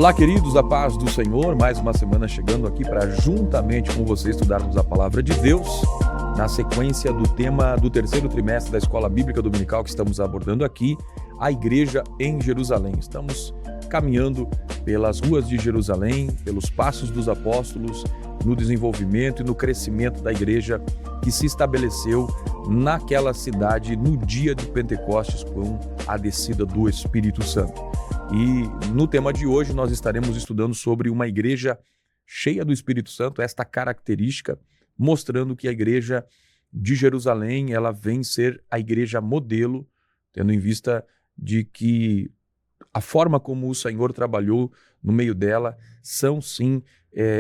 Olá, queridos, a paz do Senhor, mais uma semana chegando aqui para juntamente com você estudarmos a Palavra de Deus, na sequência do tema do terceiro trimestre da Escola Bíblica Dominical que estamos abordando aqui, a Igreja em Jerusalém. Estamos caminhando pelas ruas de Jerusalém, pelos passos dos apóstolos, no desenvolvimento e no crescimento da igreja que se estabeleceu naquela cidade no dia de Pentecostes com a descida do Espírito Santo. E no tema de hoje nós estaremos estudando sobre uma igreja cheia do Espírito Santo, esta característica, mostrando que a igreja de Jerusalém ela vem ser a igreja modelo, tendo em vista de que a forma como o Senhor trabalhou no meio dela são sim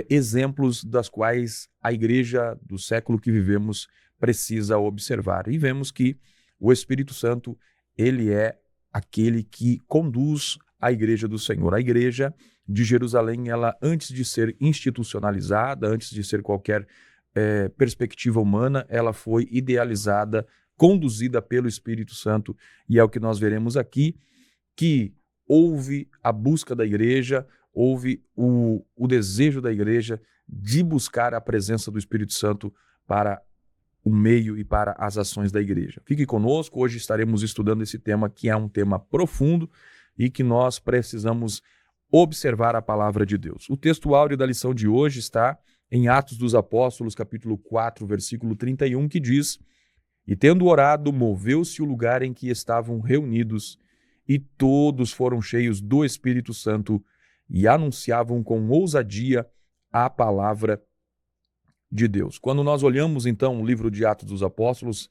exemplos das quais a igreja do século que vivemos precisa observar. E vemos que o Espírito Santo ele é aquele que conduz a igreja do Senhor. A igreja de Jerusalém, ela antes de ser institucionalizada, antes de ser qualquer perspectiva humana, ela foi idealizada, conduzida pelo Espírito Santo, e é o que nós veremos aqui, que houve a busca da igreja, houve o desejo da igreja de buscar a presença do Espírito Santo para o meio e para as ações da igreja. Fique conosco, hoje estaremos estudando esse tema que é um tema profundo e que nós precisamos observar a palavra de Deus. O texto áureo da lição de hoje está em Atos dos Apóstolos, capítulo 4, versículo 31, que diz: "E tendo orado, moveu-se o lugar em que estavam reunidos, e todos foram cheios do Espírito Santo e anunciavam com ousadia a palavra de Deus." Quando nós olhamos, então, o livro de Atos dos Apóstolos,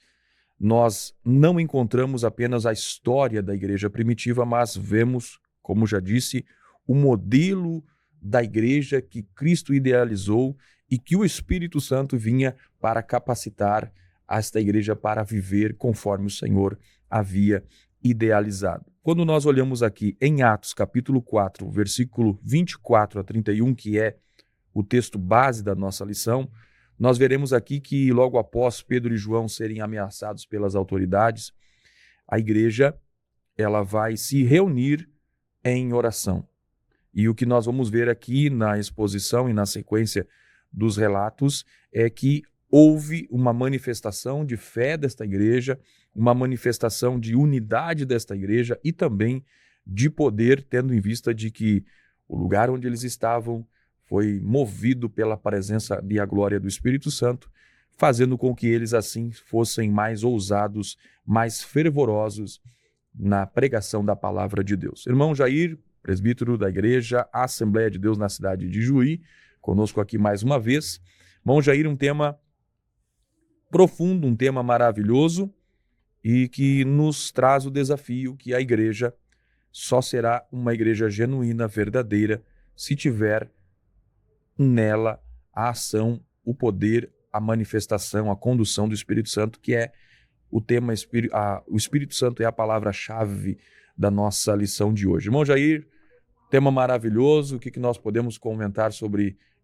nós não encontramos apenas a história da igreja primitiva, mas vemos, como já disse, o modelo da igreja que Cristo idealizou e que o Espírito Santo vinha para capacitar esta igreja para viver conforme o Senhor havia idealizado. Quando nós olhamos aqui em Atos, capítulo 4, versículo 24 a 31, que é o texto base da nossa lição, nós veremos aqui que logo após Pedro e João serem ameaçados pelas autoridades, a igreja ela vai se reunir em oração. E o que nós vamos ver aqui na exposição e na sequência dos relatos é que houve uma manifestação de fé desta igreja, uma manifestação de unidade desta igreja e também de poder, tendo em vista de que o lugar onde eles estavam foi movido pela presença e a glória do Espírito Santo, fazendo com que eles assim fossem mais ousados, mais fervorosos na pregação da palavra de Deus. Irmão Jair, presbítero da igreja Assembleia de Deus na cidade de Juí, conosco aqui mais uma vez. Irmão Jair, um tema profundo, um tema maravilhoso e que nos traz o desafio que a igreja só será uma igreja genuína, verdadeira, se tiver nela a ação, o poder, a manifestação, a condução do Espírito Santo, que é o tema, o Espírito Santo é a palavra-chave da nossa lição de hoje. Irmão Jair, tema maravilhoso, o que nós podemos comentar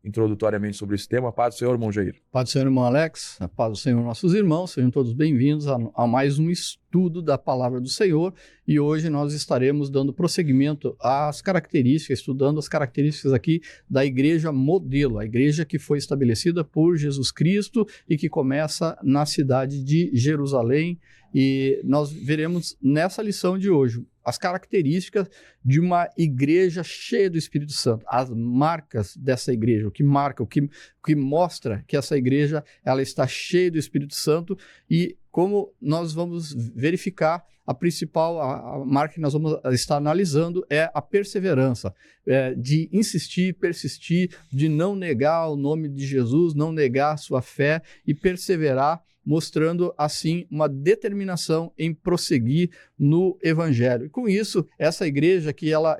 introdutoriamente sobre esse tema? Paz do Senhor, irmão Jair. Paz do Senhor, irmão Alex. A paz do Senhor, nossos irmãos. Sejam todos bem-vindos a mais um estudo da Palavra do Senhor. E hoje nós estaremos dando prosseguimento às características, estudando as características aqui da igreja modelo, a igreja que foi estabelecida por Jesus Cristo e que começa na cidade de Jerusalém. E nós veremos nessa lição de hoje as características de uma igreja cheia do Espírito Santo, as marcas dessa igreja, o que marca, o que mostra que essa igreja ela está cheia do Espírito Santo e como nós vamos verificar, a principal a marca que nós vamos estar analisando é a perseverança, de insistir, persistir, de não negar o nome de Jesus, não negar a sua fé e perseverar, mostrando assim uma determinação em prosseguir no evangelho. E com isso, essa igreja que ela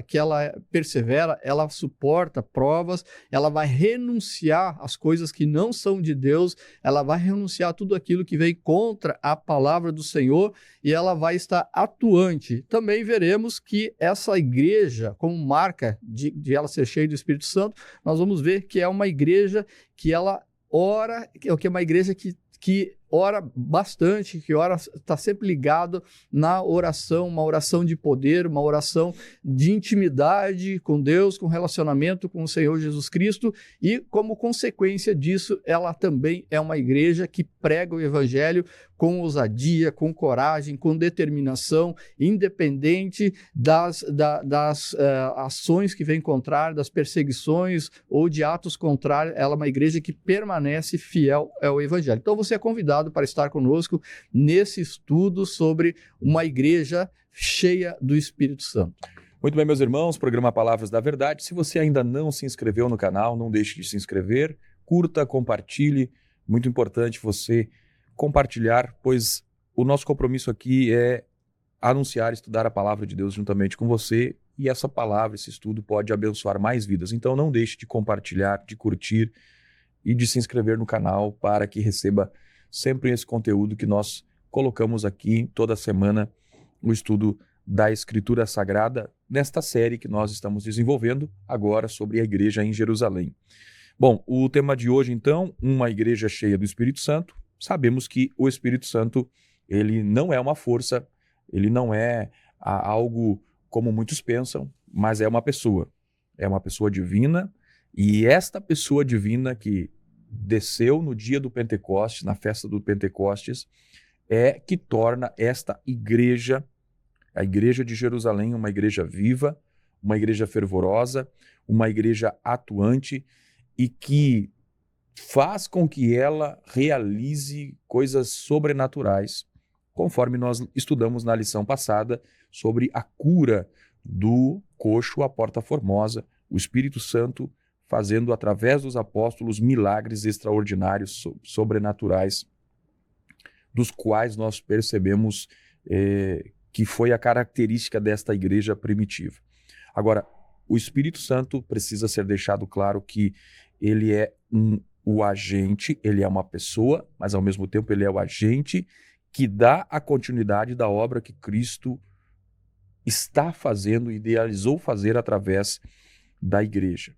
persevera, ela suporta provas, ela vai renunciar às coisas que não são de Deus, ela vai renunciar a tudo aquilo que vem contra a palavra do Senhor e ela vai estar atuante. Também veremos que essa igreja, como marca de ela ser cheia do Espírito Santo, nós vamos ver que é uma igreja que ela ora, que é uma igreja que ora bastante, que está sempre ligado na oração, uma oração de poder, uma oração de intimidade com Deus, com relacionamento com o Senhor Jesus Cristo, e como consequência disso, ela também é uma igreja que prega o evangelho com ousadia, com coragem, com determinação, independente das ações que vem contrárias, das perseguições ou de atos contrários. Ela é uma igreja que permanece fiel ao evangelho. Então você é convidado para estar conosco nesse estudo sobre uma igreja cheia do Espírito Santo. Muito bem, meus irmãos, programa Palavras da Verdade. Se você ainda não se inscreveu no canal, não deixe de se inscrever, curta, compartilhe. Muito importante você compartilhar, pois o nosso compromisso aqui é anunciar e estudar a palavra de Deus juntamente com você, e essa palavra, esse estudo pode abençoar mais vidas. Então não deixe de compartilhar, de curtir e de se inscrever no canal para que receba sempre esse conteúdo que nós colocamos aqui toda semana, o estudo da Escritura Sagrada, nesta série que nós estamos desenvolvendo agora sobre a igreja em Jerusalém. Bom, o tema de hoje então, uma igreja cheia do Espírito Santo. Sabemos que o Espírito Santo, ele não é uma força, ele não é algo como muitos pensam, mas é uma pessoa divina, e esta pessoa divina que desceu no dia do Pentecostes, na festa do Pentecostes, é que torna esta igreja, a igreja de Jerusalém, uma igreja viva, uma igreja fervorosa, uma igreja atuante e que faz com que ela realize coisas sobrenaturais, conforme nós estudamos na lição passada sobre a cura do coxo à Porta Formosa, o Espírito Santo fazendo através dos apóstolos milagres extraordinários, sobrenaturais, dos quais nós percebemos que foi a característica desta igreja primitiva. Agora, o Espírito Santo precisa ser deixado claro que ele é o agente, ele é uma pessoa, mas ao mesmo tempo ele é o agente que dá a continuidade da obra que Cristo está fazendo, idealizou fazer através da igreja.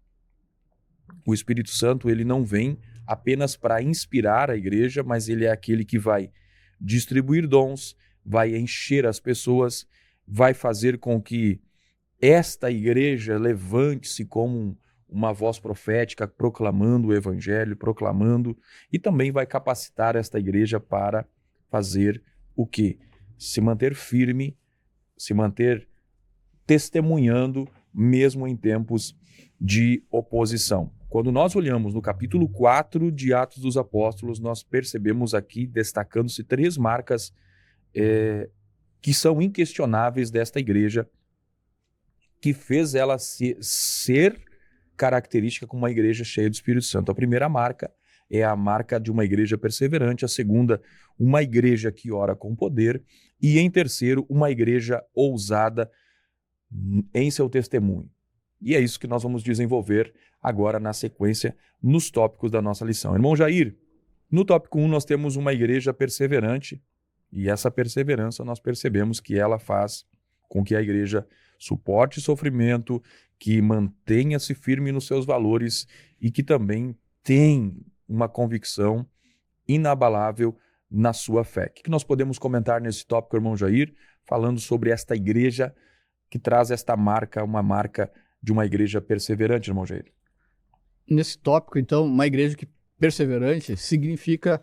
O Espírito Santo, ele não vem apenas para inspirar a igreja, mas ele é aquele que vai distribuir dons, vai encher as pessoas, vai fazer com que esta igreja levante-se como uma voz profética, proclamando o evangelho, proclamando, e também vai capacitar esta igreja para fazer o quê? Se manter firme, se manter testemunhando, mesmo em tempos de oposição. Quando nós olhamos no capítulo 4 de Atos dos Apóstolos, nós percebemos aqui, destacando-se 3 marcas que são inquestionáveis desta igreja, que fez ela ser característica como uma igreja cheia do Espírito Santo. A primeira marca é a marca de uma igreja perseverante, a segunda, uma igreja que ora com poder, e em terceiro, uma igreja ousada em seu testemunho. E é isso que nós vamos desenvolver agora na sequência, nos tópicos da nossa lição. Irmão Jair, no tópico 1 nós temos uma igreja perseverante, e essa perseverança nós percebemos que ela faz com que a igreja suporte sofrimento, que mantenha-se firme nos seus valores e que também tem uma convicção inabalável na sua fé. O que nós podemos comentar nesse tópico, irmão Jair, falando sobre esta igreja que traz esta marca, uma marca de uma igreja perseverante, irmão Jair? Nesse tópico, então, uma igreja que perseverante significa,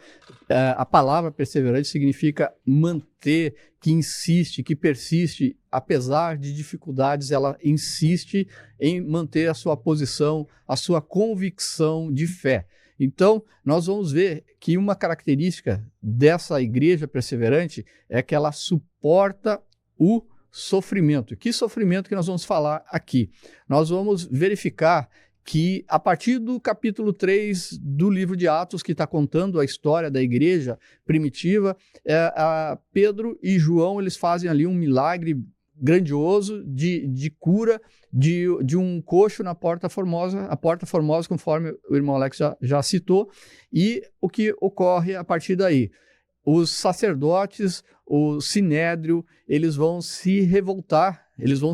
a palavra perseverante significa manter, que insiste, que persiste, apesar de dificuldades, ela insiste em manter a sua posição, a sua convicção de fé. Então, nós vamos ver que uma característica dessa igreja perseverante é que ela suporta o sofrimento. Que sofrimento que nós vamos falar aqui? Nós vamos verificar que a partir do capítulo 3 do livro de Atos, que está contando a história da igreja primitiva, Pedro e João, eles fazem ali um milagre grandioso de cura de um coxo na Porta Formosa, a Porta Formosa, conforme o irmão Alex já citou, e o que ocorre a partir daí? Os sacerdotes, o sinédrio, eles vão se revoltar, eles vão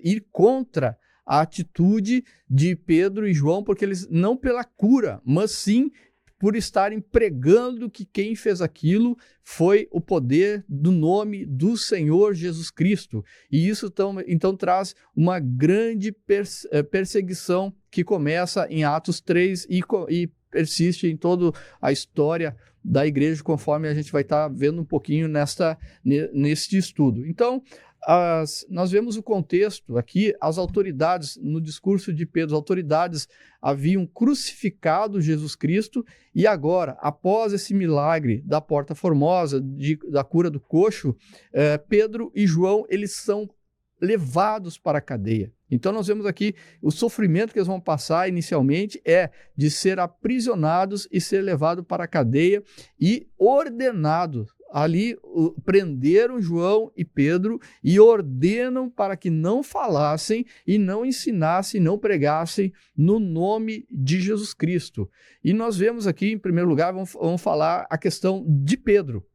ir contra a atitude de Pedro e João, porque eles, não pela cura, mas sim por estarem pregando que quem fez aquilo foi o poder do nome do Senhor Jesus Cristo. E isso então traz uma grande perseguição que começa em Atos 3 e persiste em toda a história da igreja, conforme a gente vai estar vendo um pouquinho neste estudo. Então, nós vemos o contexto aqui, as autoridades, no discurso de Pedro, as autoridades haviam crucificado Jesus Cristo e agora, após esse milagre da Porta Formosa, da cura do coxo, Pedro e João, eles são levados para a cadeia. Então nós vemos aqui o sofrimento que eles vão passar inicialmente é de ser aprisionados e ser levado para a cadeia e ordenado. Ali prenderam João e Pedro e ordenam para que não falassem e não ensinassem, não pregassem no nome de Jesus Cristo. E nós vemos aqui, em primeiro lugar, vamos falar a questão de Pedro.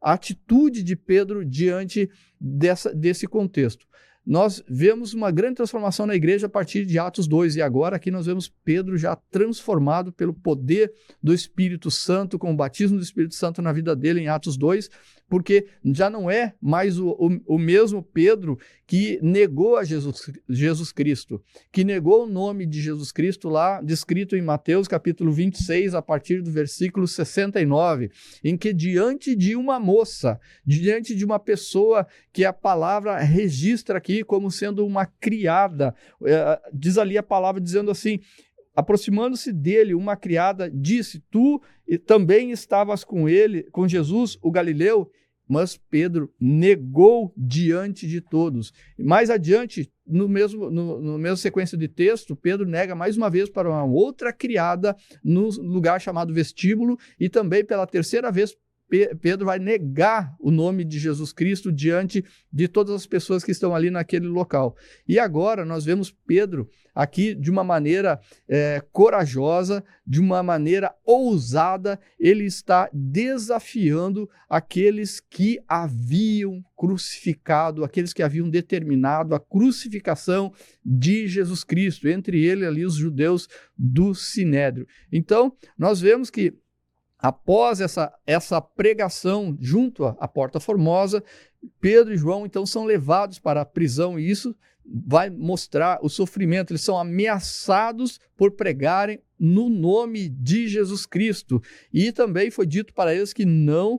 A atitude de Pedro diante desse contexto. Nós vemos uma grande transformação na igreja a partir de Atos 2, e agora aqui nós vemos Pedro já transformado pelo poder do Espírito Santo, com o batismo do Espírito Santo na vida dele em Atos 2, porque já não é mais o mesmo Pedro que negou a Jesus Cristo, que negou o nome de Jesus Cristo lá descrito em Mateus capítulo 26, a partir do versículo 69, em que diante de uma moça, diante de uma pessoa que a palavra registra aqui como sendo uma criada, diz ali a palavra dizendo assim, aproximando-se dele, uma criada disse, tu também estavas com ele, com Jesus, o Galileu? Mas Pedro negou diante de todos. Mais adiante, no mesmo sequência de texto, Pedro nega mais uma vez para uma outra criada no lugar chamado vestíbulo, e também pela terceira vez Pedro vai negar o nome de Jesus Cristo diante de todas as pessoas que estão ali naquele local. E agora nós vemos Pedro aqui de uma maneira corajosa, de uma maneira ousada, ele está desafiando aqueles que haviam crucificado, aqueles que haviam determinado a crucificação de Jesus Cristo, entre eles ali os judeus do Sinédrio. Então, nós vemos que após essa pregação junto à Porta Formosa, Pedro e João então são levados para a prisão, e isso vai mostrar o sofrimento. Eles são ameaçados por pregarem no nome de Jesus Cristo. E também foi dito para eles que não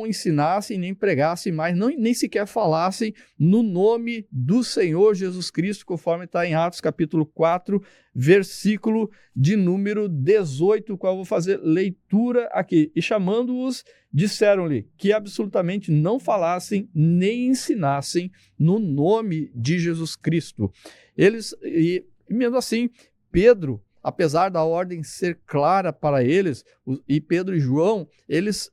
ensinassem, nem pregassem mais, nem sequer falassem no nome do Senhor Jesus Cristo, conforme está em Atos capítulo 4, versículo de número 18, qual eu vou fazer leitura aqui. E chamando-os, disseram-lhe que absolutamente não falassem nem ensinassem no nome de Jesus Cristo. E mesmo assim, Pedro, apesar da ordem ser clara para eles, e Pedro e João, eles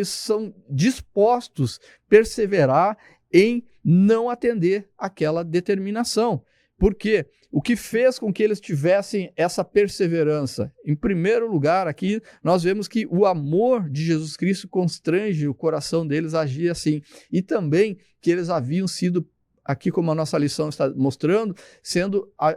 são dispostos a perseverar em não atender aquela determinação. Por quê? O que fez com que eles tivessem essa perseverança? Em primeiro lugar, aqui nós vemos que o amor de Jesus Cristo constrange o coração deles a agir assim. E também que eles haviam sido, aqui como a nossa lição está mostrando,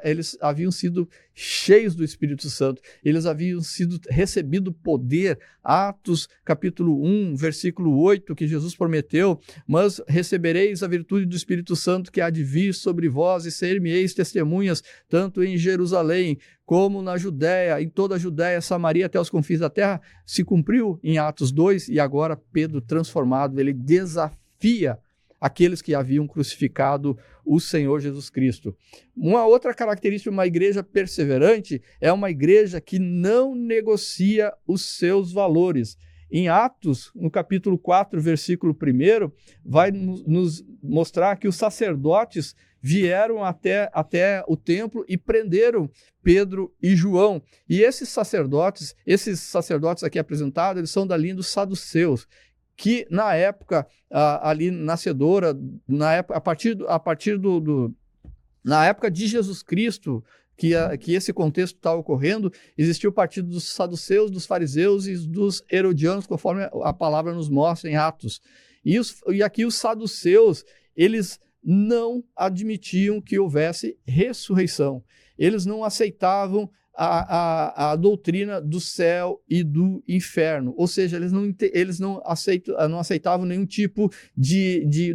eles haviam sido cheios do Espírito Santo, eles haviam recebido poder. Atos capítulo 1, versículo 8, que Jesus prometeu, mas recebereis a virtude do Espírito Santo que há de vir sobre vós, e ser-me-eis testemunhas, tanto em Jerusalém, como na Judéia, em toda a Judéia, Samaria, até os confins da terra. Se cumpriu em Atos 2, e agora Pedro, transformado, ele desafia aqueles que haviam crucificado o Senhor Jesus Cristo. Uma outra característica de uma igreja perseverante é uma igreja que não negocia os seus valores. Em Atos, no capítulo 4, versículo 1, vai nos mostrar que os sacerdotes vieram até o templo e prenderam Pedro e João. E esses sacerdotes aqui apresentados, eles são da linha dos saduceus, que na época ali nascedora, a partir na época de Jesus Cristo, que esse contexto está ocorrendo, existia o partido dos saduceus, dos fariseus e dos herodianos, conforme a palavra nos mostra em Atos. E aqui os saduceus, eles não admitiam que houvesse ressurreição. Eles não aceitavam a doutrina do céu e do inferno. Ou seja, eles não aceitavam nenhum tipo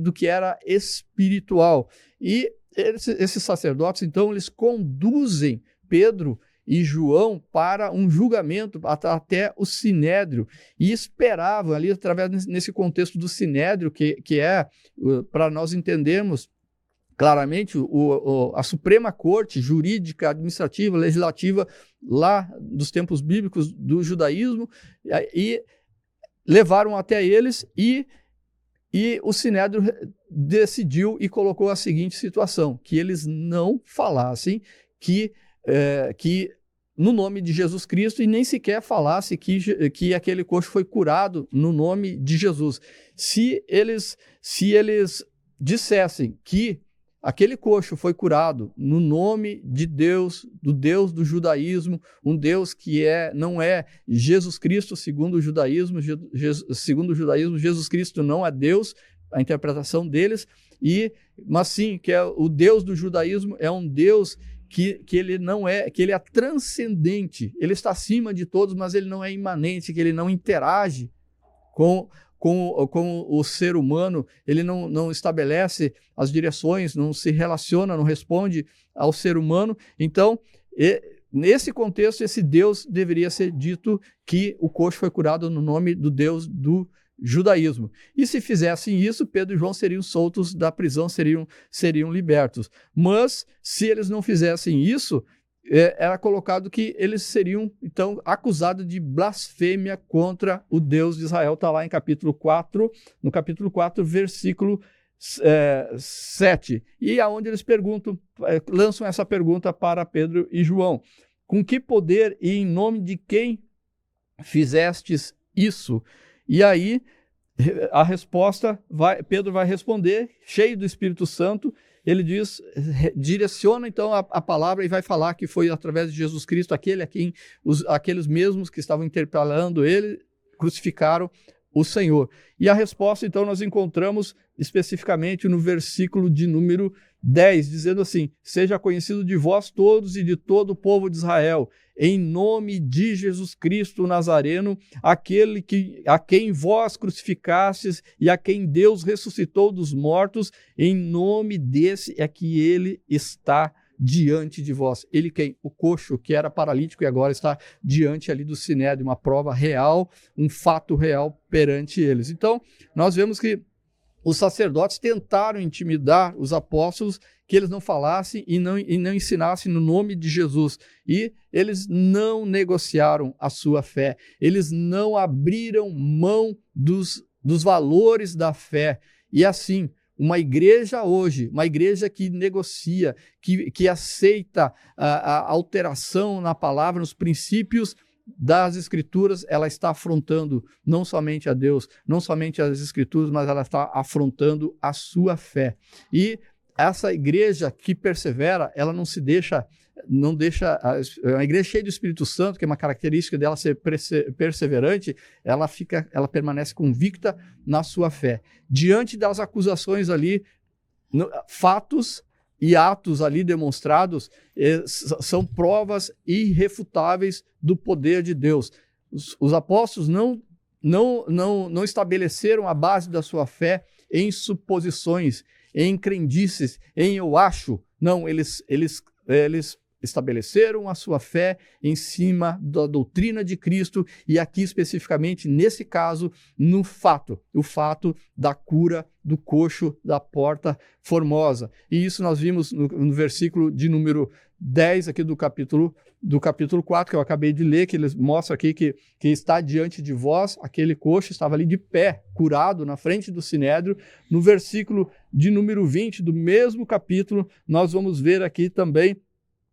do que era espiritual. E esses sacerdotes, então, eles conduzem Pedro e João para um julgamento até o Sinédrio, e esperavam ali, através nesse contexto do Sinédrio, que é, para nós entendermos claramente, a Suprema Corte Jurídica, Administrativa, Legislativa, lá dos tempos bíblicos do judaísmo, e levaram até eles, e o Sinédrio decidiu e colocou a seguinte situação, que eles não falassem que no nome de Jesus Cristo, e nem sequer falasse que aquele coxo foi curado no nome de Jesus. Se eles dissessem que aquele coxo foi curado no nome de Deus, do Deus do judaísmo, um Deus que não é Jesus Cristo, segundo o judaísmo. Segundo o judaísmo, Jesus Cristo não é Deus, a interpretação deles, mas sim, que é o Deus do judaísmo é um Deus que ele não é, que ele é transcendente, ele está acima de todos, mas ele não é imanente, que ele não interage com o ser humano, ele não estabelece as direções, não se relaciona, não responde ao ser humano. Então, nesse contexto, esse Deus deveria ser dito que o coxo foi curado no nome do Deus do judaísmo. E se fizessem isso, Pedro e João seriam soltos da prisão, seriam libertos. Mas, se eles não fizessem isso, era colocado que eles seriam, então, acusados de blasfêmia contra o Deus de Israel. Está lá em capítulo 4, no capítulo 4, versículo 7. E aonde eles lançam essa pergunta para Pedro e João: com que poder e em nome de quem fizestes isso? E aí, a resposta, Pedro vai responder, cheio do Espírito Santo. Ele direciona então a palavra e vai falar que foi através de Jesus Cristo, aqueles mesmos que estavam interpelando ele, crucificaram o Senhor. E a resposta, então, nós encontramos especificamente no versículo de número 10, dizendo assim: seja conhecido de vós todos e de todo o povo de Israel, em nome de Jesus Cristo Nazareno, aquele a quem vós crucificastes e a quem Deus ressuscitou dos mortos, em nome desse é que ele está diante de vós. Ele quem? O coxo, que era paralítico e agora está diante ali do Sinédrio, uma prova real, um fato real perante eles. Então, nós vemos que os sacerdotes tentaram intimidar os apóstolos que eles não falassem e não ensinassem no nome de Jesus. E eles não negociaram a sua fé. Eles não abriram mão dos valores da fé. E assim, uma igreja hoje, uma igreja que negocia, que aceita a alteração na palavra, nos princípios das Escrituras, ela está afrontando não somente a Deus, não somente as Escrituras, mas ela está afrontando a sua fé. E essa igreja que persevera, ela não deixa a igreja cheia do Espírito Santo, que é uma característica dela ser perseverante, ela permanece convicta na sua fé. Diante das acusações ali, fatos e atos ali demonstrados são provas irrefutáveis do poder de Deus. Os apóstolos não estabeleceram a base da sua fé em suposições, em crendices, em eu acho. Não, eles estabeleceram a sua fé em cima da doutrina de Cristo e aqui especificamente, nesse caso, o fato da cura do coxo da Porta Formosa. E isso nós vimos no versículo de número 10 aqui do capítulo 4, que eu acabei de ler, que ele mostra aqui que está diante de vós, aquele coxo estava ali de pé, curado na frente do Sinédrio. No versículo de número 20 do mesmo capítulo, nós vamos ver aqui também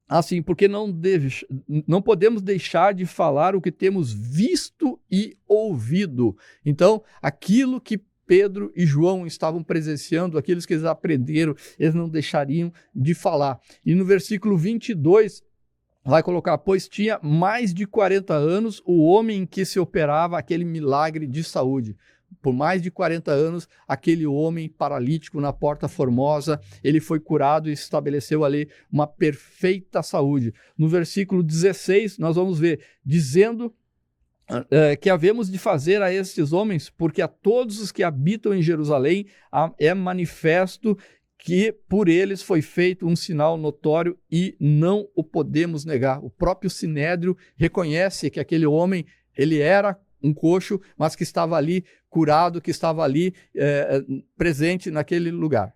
assim, porque não podemos deixar de falar o que temos visto e ouvido. Então, aquilo que Pedro e João estavam presenciando, aqueles que eles aprenderam, eles não deixariam de falar. E no versículo 22, vai colocar: pois tinha mais de 40 anos o homem em que se operava aquele milagre de saúde. por mais de 40 anos, aquele homem paralítico na Porta Formosa, ele foi curado e estabeleceu ali uma perfeita saúde. No versículo 16, nós vamos ver, dizendo que havemos de fazer a estes homens, porque a todos os que habitam em Jerusalém é manifesto que por eles foi feito um sinal notório e não o podemos negar. O próprio Sinédrio reconhece que aquele homem, ele era um coxo, mas que estava ali curado, que estava ali presente naquele lugar.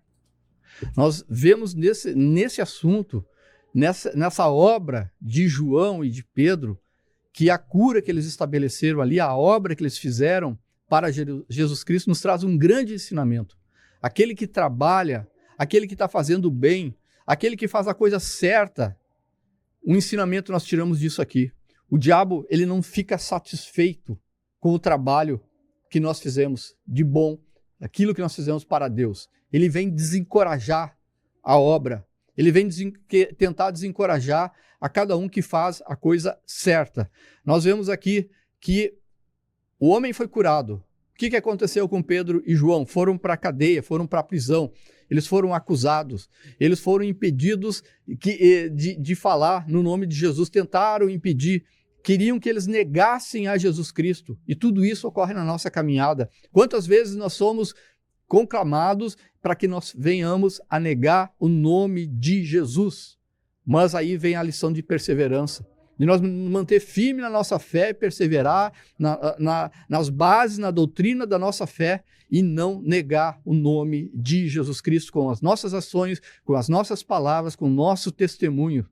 Nós vemos nesse assunto, nessa obra de João e de Pedro, que a cura que eles estabeleceram ali, a obra que eles fizeram para Jesus Cristo, nos traz um grande ensinamento. Aquele que trabalha, aquele que está fazendo o bem, aquele que faz a coisa certa, o ensinamento nós tiramos disso aqui. O diabo, ele não fica satisfeito com o trabalho que nós fizemos de bom, aquilo que nós fizemos para Deus. Ele vem desencorajar a obra, ele vem tentar desencorajar a cada um que faz a coisa certa. Nós vemos aqui que o homem foi curado. O que aconteceu com Pedro e João? Foram para a cadeia, foram para a prisão, eles foram acusados, eles foram impedidos de falar no nome de Jesus, tentaram impedir, queriam que eles negassem a Jesus Cristo. E tudo isso ocorre na nossa caminhada. Quantas vezes nós somos conclamados para que nós venhamos a negar o nome de Jesus? Mas aí vem a lição de perseverança, de nós manter firme na nossa fé, perseverar nas bases, na doutrina da nossa fé e não negar o nome de Jesus Cristo com as nossas ações, com as nossas palavras, com o nosso testemunho.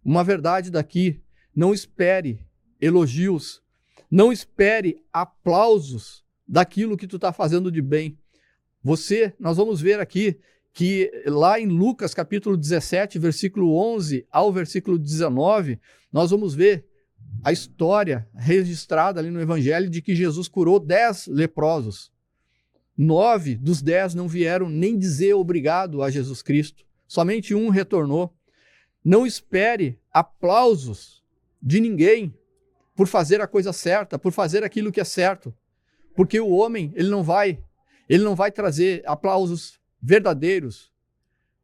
Uma verdade daqui: não espere elogios, não espere aplausos daquilo que tu está fazendo de bem. Nós vamos ver aqui que lá em Lucas capítulo 17, versículo 11 ao versículo 19, nós vamos ver a história registrada ali no Evangelho de que Jesus curou 10 leprosos. 9 dos 10 não vieram nem dizer obrigado a Jesus Cristo. Somente um retornou. Não espere aplausos de ninguém por fazer a coisa certa, por fazer aquilo que é certo. Porque o homem, ele não vai trazer aplausos verdadeiros.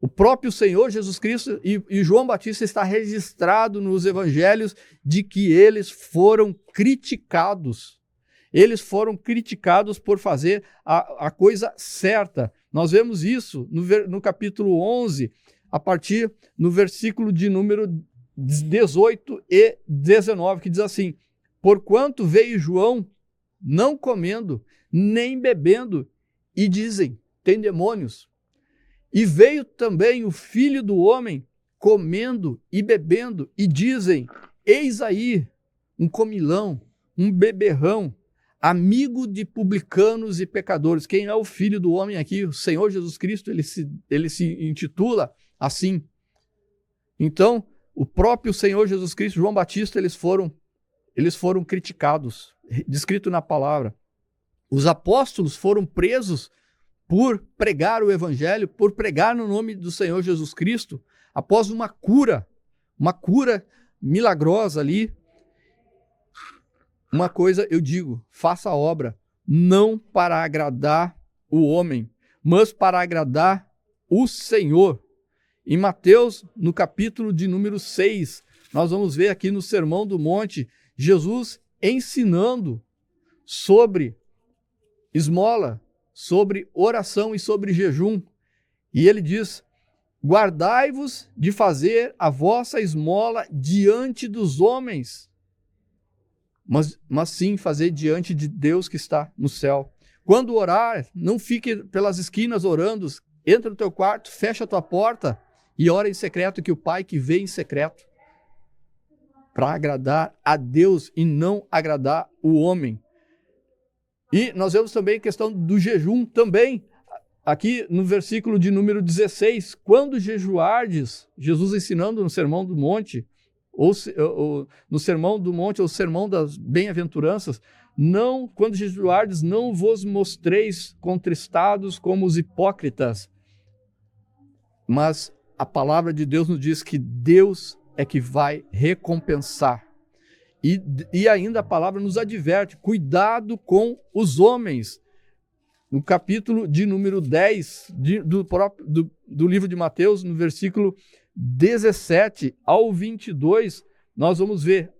O próprio Senhor Jesus Cristo e João Batista está registrado nos evangelhos de que eles foram criticados. Eles foram criticados por fazer a coisa certa. Nós vemos isso no capítulo 11, a partir no versículo de número 18 e 19, que diz assim: porquanto veio João não comendo nem bebendo, e dizem, tem demônios. E veio também o Filho do Homem comendo e bebendo, e dizem, eis aí um comilão, um beberrão, amigo de publicanos e pecadores. Quem é o Filho do Homem aqui? O Senhor Jesus Cristo, ele se intitula assim. Então, o próprio Senhor Jesus Cristo, João Batista, eles foram criticados, descrito na palavra. Os apóstolos foram presos por pregar o evangelho, por pregar no nome do Senhor Jesus Cristo, após uma cura milagrosa ali. Uma coisa eu digo, faça a obra, não para agradar o homem, mas para agradar o Senhor. Em Mateus, no capítulo de número 6, nós vamos ver aqui no Sermão do Monte, Jesus ensinando sobre esmola, sobre oração e sobre jejum. E ele diz, guardai-vos de fazer a vossa esmola diante dos homens, mas sim fazer diante de Deus que está no céu. Quando orar, não fique pelas esquinas orando, entra no teu quarto, fecha a tua porta e ora em secreto, que o Pai que vê em secreto, para agradar a Deus e não agradar o homem. E nós vemos também a questão do jejum também, aqui no versículo de número 16, quando jejuardes, Jesus ensinando no Sermão do Monte, ou no Sermão do Monte, ou Sermão das Bem-aventuranças, quando jejuardes, não vos mostreis contristados como os hipócritas, mas a palavra de Deus nos diz que Deus é que vai recompensar. E ainda a palavra nos adverte, cuidado com os homens, no capítulo de número 10 do livro de Mateus, no versículo 17 ao 22, nós vamos ver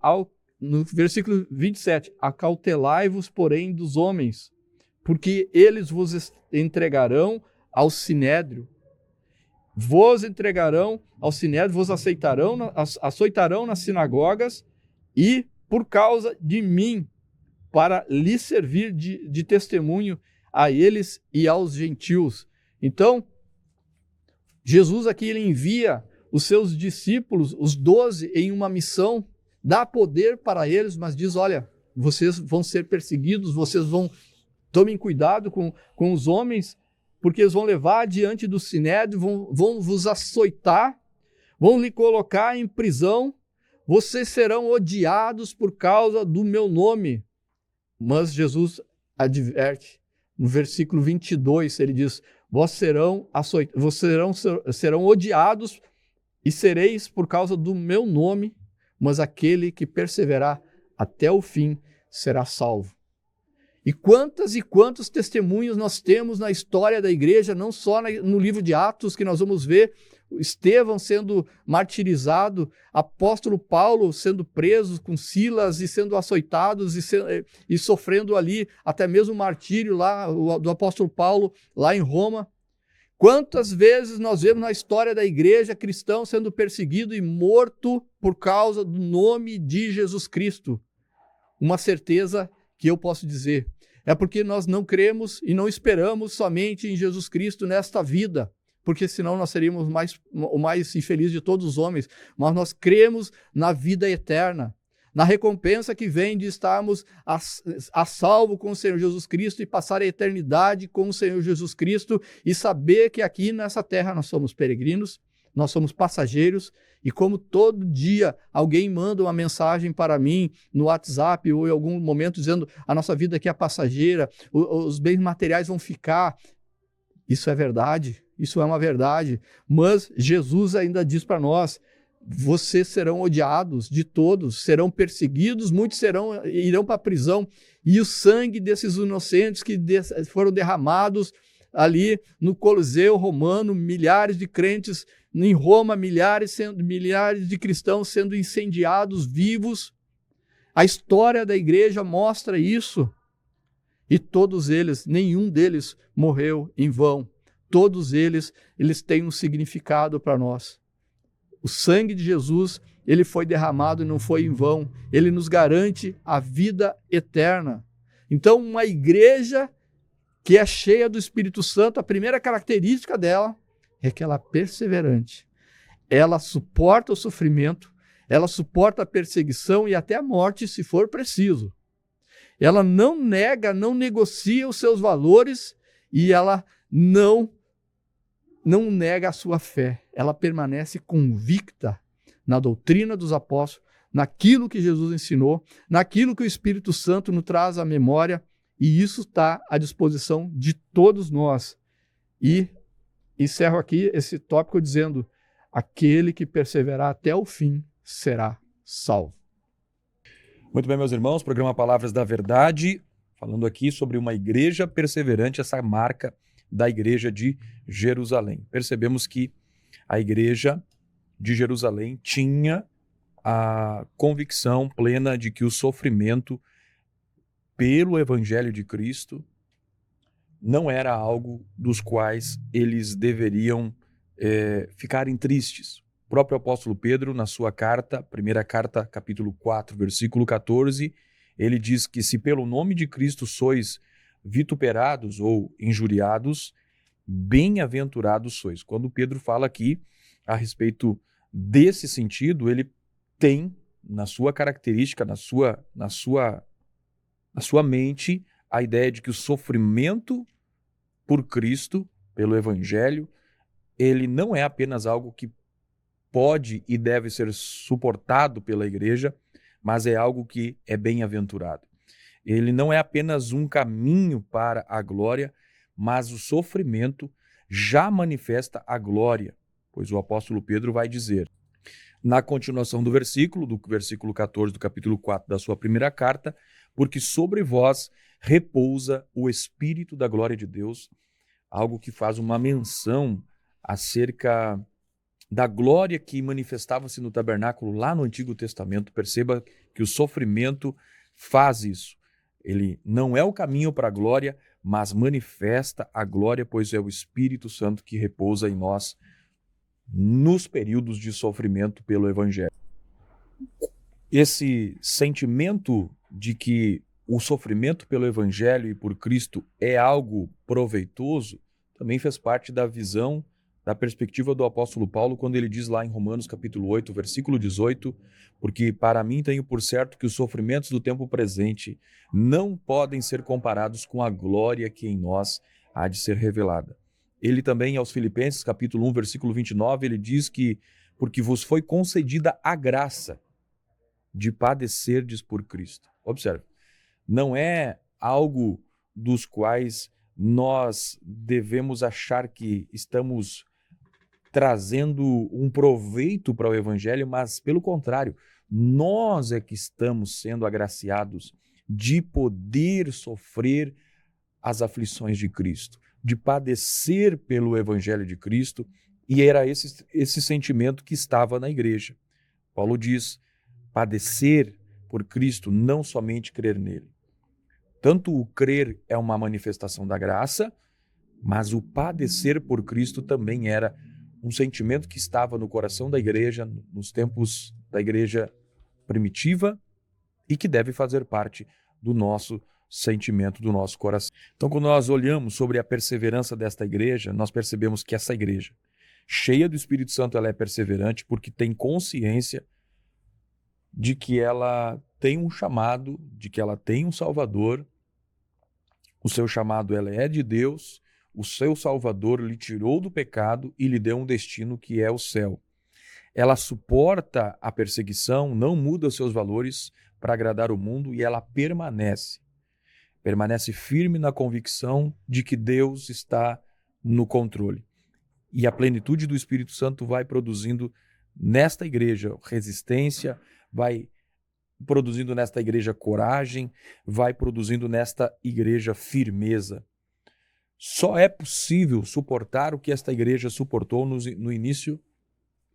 no versículo 27, acautelai-vos, porém, dos homens, porque eles vos entregarão ao sinédrio. Vos entregarão ao sinédrio, vos açoitarão nas sinagogas e, por causa de mim, para lhes servir de testemunho a eles e aos gentios. Então, Jesus aqui ele envia os seus discípulos, os 12, em uma missão, dá poder para eles, mas diz, olha, vocês vão ser perseguidos, tomem cuidado com os homens, porque eles vão levar diante do sinédrio, vão vos açoitar, vão lhe colocar em prisão, vocês serão odiados por causa do meu nome. Mas Jesus adverte, no versículo 22, ele diz, vós serão odiados e sereis por causa do meu nome, mas aquele que perseverar até o fim será salvo. E quantos testemunhos nós temos na história da igreja, não só no livro de Atos, que nós vamos ver Estevão sendo martirizado, apóstolo Paulo sendo preso com Silas e sendo açoitados e sofrendo ali até mesmo o martírio lá, do apóstolo Paulo lá em Roma. Quantas vezes nós vemos na história da igreja cristão sendo perseguido e morto por causa do nome de Jesus Cristo? Uma certeza que eu posso dizer é porque nós não cremos e não esperamos somente em Jesus Cristo nesta vida, porque senão nós seríamos o mais infeliz de todos os homens, mas nós cremos na vida eterna, na recompensa que vem de estarmos a salvo com o Senhor Jesus Cristo e passar a eternidade com o Senhor Jesus Cristo e saber que aqui nessa terra nós somos peregrinos, nós somos passageiros, e como todo dia alguém manda uma mensagem para mim no WhatsApp ou em algum momento dizendo a nossa vida aqui é passageira, os bens materiais vão ficar, isso é verdade, isso é uma verdade, mas Jesus ainda diz para nós, vocês serão odiados de todos, serão perseguidos, muitos irão para a prisão, e o sangue desses inocentes que foram derramados ali no Coliseu Romano, milhares de crentes em Roma, milhares de cristãos sendo incendiados vivos. A história da igreja mostra isso. E todos eles, nenhum deles morreu em vão. Todos eles têm um significado para nós. O sangue de Jesus, ele foi derramado e não foi em vão. Ele nos garante a vida eterna. Então, uma igreja que é cheia do Espírito Santo, a primeira característica dela é que ela é perseverante. Ela suporta o sofrimento, ela suporta a perseguição e até a morte, se for preciso. Ela não nega, não negocia os seus valores e ela não nega a sua fé. Ela permanece convicta na doutrina dos apóstolos, naquilo que Jesus ensinou, naquilo que o Espírito Santo nos traz à memória, e isso está à disposição de todos nós. E encerro aqui esse tópico dizendo, aquele que perseverar até o fim será salvo. Muito bem, meus irmãos, programa Palavras da Verdade, falando aqui sobre uma igreja perseverante, essa marca da igreja de Jerusalém. Percebemos que a igreja de Jerusalém tinha a convicção plena de que o sofrimento pelo Evangelho de Cristo não era algo dos quais eles deveriam ficarem tristes. O próprio apóstolo Pedro, na sua carta, primeira carta, capítulo 4, versículo 14, ele diz que se pelo nome de Cristo sois vituperados ou injuriados, bem-aventurados sois. Quando Pedro fala aqui a respeito desse sentido, ele tem na sua característica, na sua mente, a ideia de que o sofrimento por Cristo, pelo Evangelho, ele não é apenas algo que pode e deve ser suportado pela igreja, mas é algo que é bem-aventurado. Ele não é apenas um caminho para a glória, mas o sofrimento já manifesta a glória, pois o apóstolo Pedro vai dizer, na continuação do versículo 14 do capítulo 4 da sua primeira carta, porque sobre vós repousa o Espírito da glória de Deus, algo que faz uma menção acerca da glória que manifestava-se no tabernáculo lá no Antigo Testamento. Perceba que o sofrimento faz isso. Ele não é o caminho para a glória, mas manifesta a glória, pois é o Espírito Santo que repousa em nós nos períodos de sofrimento pelo Evangelho. Esse sentimento de que o sofrimento pelo Evangelho e por Cristo é algo proveitoso também fez parte da visão, da perspectiva do apóstolo Paulo, quando ele diz lá em Romanos capítulo 8, versículo 18, porque para mim tenho por certo que os sofrimentos do tempo presente não podem ser comparados com a glória que em nós há de ser revelada. Ele também, aos Filipenses capítulo 1, versículo 29, ele diz que porque vos foi concedida a graça de padecerdes por Cristo. Observe, não é algo dos quais nós devemos achar que estamos trazendo um proveito para o Evangelho, mas, pelo contrário, nós é que estamos sendo agraciados de poder sofrer as aflições de Cristo, de padecer pelo Evangelho de Cristo, e era esse sentimento que estava na igreja. Paulo diz, padecer por Cristo, não somente crer nele. Tanto o crer é uma manifestação da graça, mas o padecer por Cristo também era um sentimento que estava no coração da igreja, nos tempos da igreja primitiva, e que deve fazer parte do nosso sentimento, do nosso coração. Então, quando nós olhamos sobre a perseverança desta igreja, nós percebemos que essa igreja, cheia do Espírito Santo, ela é perseverante porque tem consciência de que ela tem um chamado, de que ela tem um Salvador. O seu chamado ela é de Deus, o seu Salvador lhe tirou do pecado e lhe deu um destino que é o céu. Ela suporta a perseguição, não muda os seus valores para agradar o mundo, e ela permanece firme na convicção de que Deus está no controle. E a plenitude do Espírito Santo vai produzindo nesta igreja resistência, vai produzindo nesta igreja coragem, vai produzindo nesta igreja firmeza. Só é possível suportar o que esta igreja suportou no início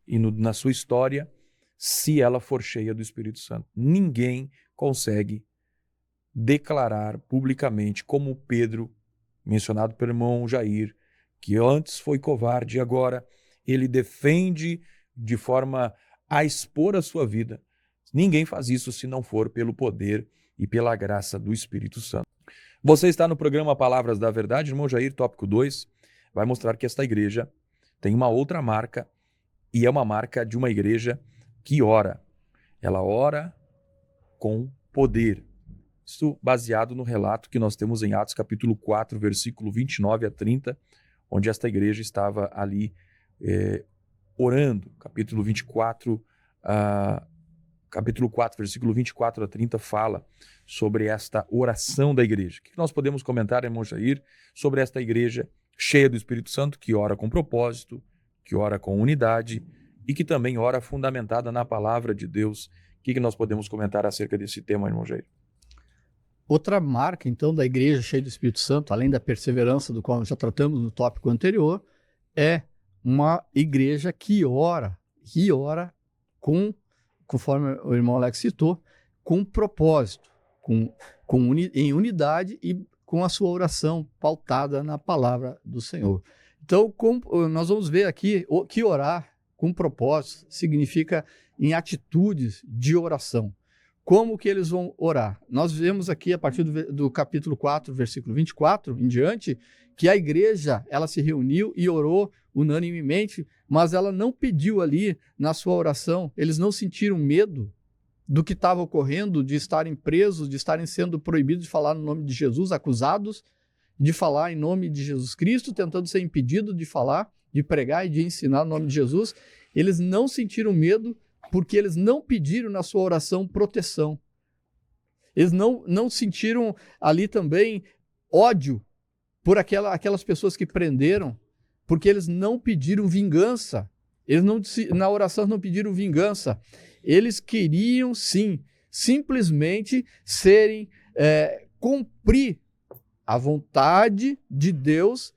e na sua história se ela for cheia do Espírito Santo. Ninguém consegue declarar publicamente, como Pedro, mencionado pelo irmão Jair, que antes foi covarde e agora ele defende de forma a expor a sua vida. Ninguém faz isso se não for pelo poder e pela graça do Espírito Santo. Você está no programa Palavras da Verdade, irmão Jair, tópico 2, vai mostrar que esta igreja tem uma outra marca, e é uma marca de uma igreja que ora. Ela ora com poder. Isso baseado no relato que nós temos em Atos capítulo 4, versículo 29 a 30, onde esta igreja estava ali orando. Capítulo 4, versículo 24 a 30 fala sobre esta oração da igreja. O que nós podemos comentar, irmão Jair, sobre esta igreja cheia do Espírito Santo, que ora com propósito, que ora com unidade e que também ora fundamentada na palavra de Deus? O que nós podemos comentar acerca desse tema, irmão Jair? Outra marca, então, da igreja cheia do Espírito Santo, além da perseverança, do qual já tratamos no tópico anterior, é uma igreja que ora conforme o irmão Alex citou, com propósito, em unidade e com a sua oração pautada na palavra do Senhor. Então, nós vamos ver aqui que orar com propósito significa em atitudes de oração. Como que eles vão orar? Nós vemos aqui, a partir do capítulo 4, versículo 24 em diante, que a igreja ela se reuniu e orou unanimemente, mas ela não pediu ali na sua oração, eles não sentiram medo do que estava ocorrendo, de estarem presos, de estarem sendo proibidos de falar no nome de Jesus, acusados de falar em nome de Jesus Cristo, tentando ser impedido de falar, de pregar e de ensinar no nome de Jesus. Eles não sentiram medo porque eles não pediram na sua oração proteção. Eles não sentiram ali também ódio por aquelas pessoas que prenderam, porque eles não pediram vingança. Na oração não pediram vingança. Eles queriam, sim, simplesmente serem cumprir a vontade de Deus,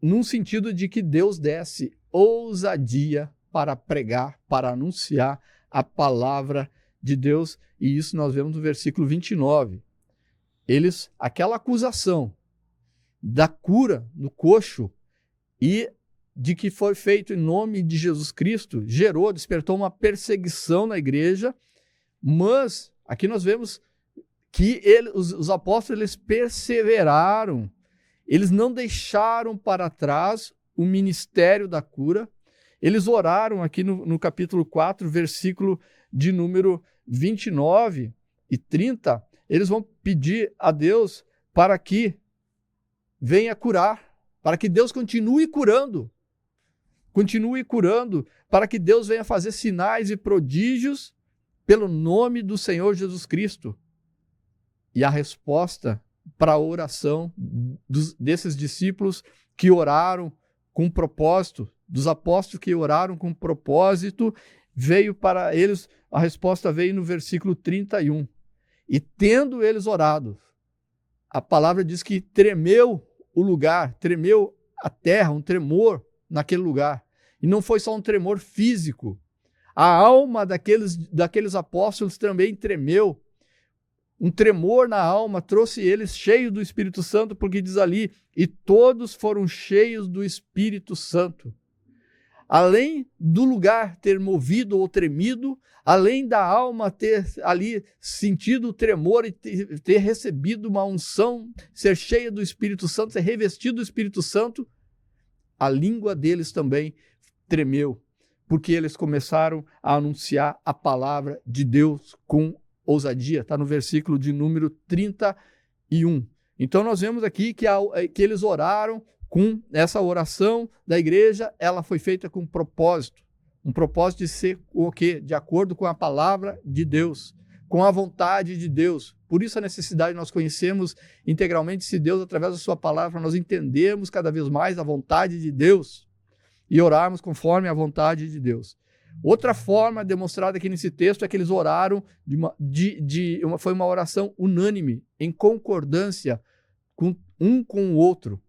num sentido de que Deus desse ousadia para pregar, para anunciar a palavra de Deus. E isso nós vemos no versículo 29. Aquela acusação da cura no coxo e de que foi feito em nome de Jesus Cristo, despertou uma perseguição na igreja, mas aqui nós vemos que os apóstolos eles perseveraram, eles não deixaram para trás o ministério da cura, eles oraram aqui no capítulo 4, versículo de número 29 e 30, eles vão pedir a Deus para que venha curar, para que Deus continue curando, para que Deus venha fazer sinais e prodígios pelo nome do Senhor Jesus Cristo. E a resposta para a oração desses discípulos que oraram com propósito, dos apóstolos que oraram com propósito, veio para eles, a resposta veio no versículo 31. E tendo eles orado, a palavra diz que tremeu o lugar, tremeu a terra, um tremor naquele lugar. E não foi só um tremor físico. A alma daqueles apóstolos também tremeu. Um tremor na alma trouxe eles cheios do Espírito Santo, porque diz ali, e todos foram cheios do Espírito Santo. Além do lugar ter movido ou tremido, além da alma ter ali sentido o tremor e ter recebido uma unção, ser cheia do Espírito Santo, ser revestido do Espírito Santo, a língua deles também tremeu, porque eles começaram a anunciar a palavra de Deus com ousadia. Está no versículo de número 31. Então nós vemos aqui que eles oraram com essa oração da igreja, ela foi feita com propósito. Um propósito de ser o quê? De acordo com a palavra de Deus, com a vontade de Deus. Por isso a necessidade de nós conhecermos integralmente esse Deus através da sua palavra, nós entendemos cada vez mais a vontade de Deus e orarmos conforme a vontade de Deus. Outra forma demonstrada aqui nesse texto é que eles oraram, foi uma oração unânime, em concordância um com o outro.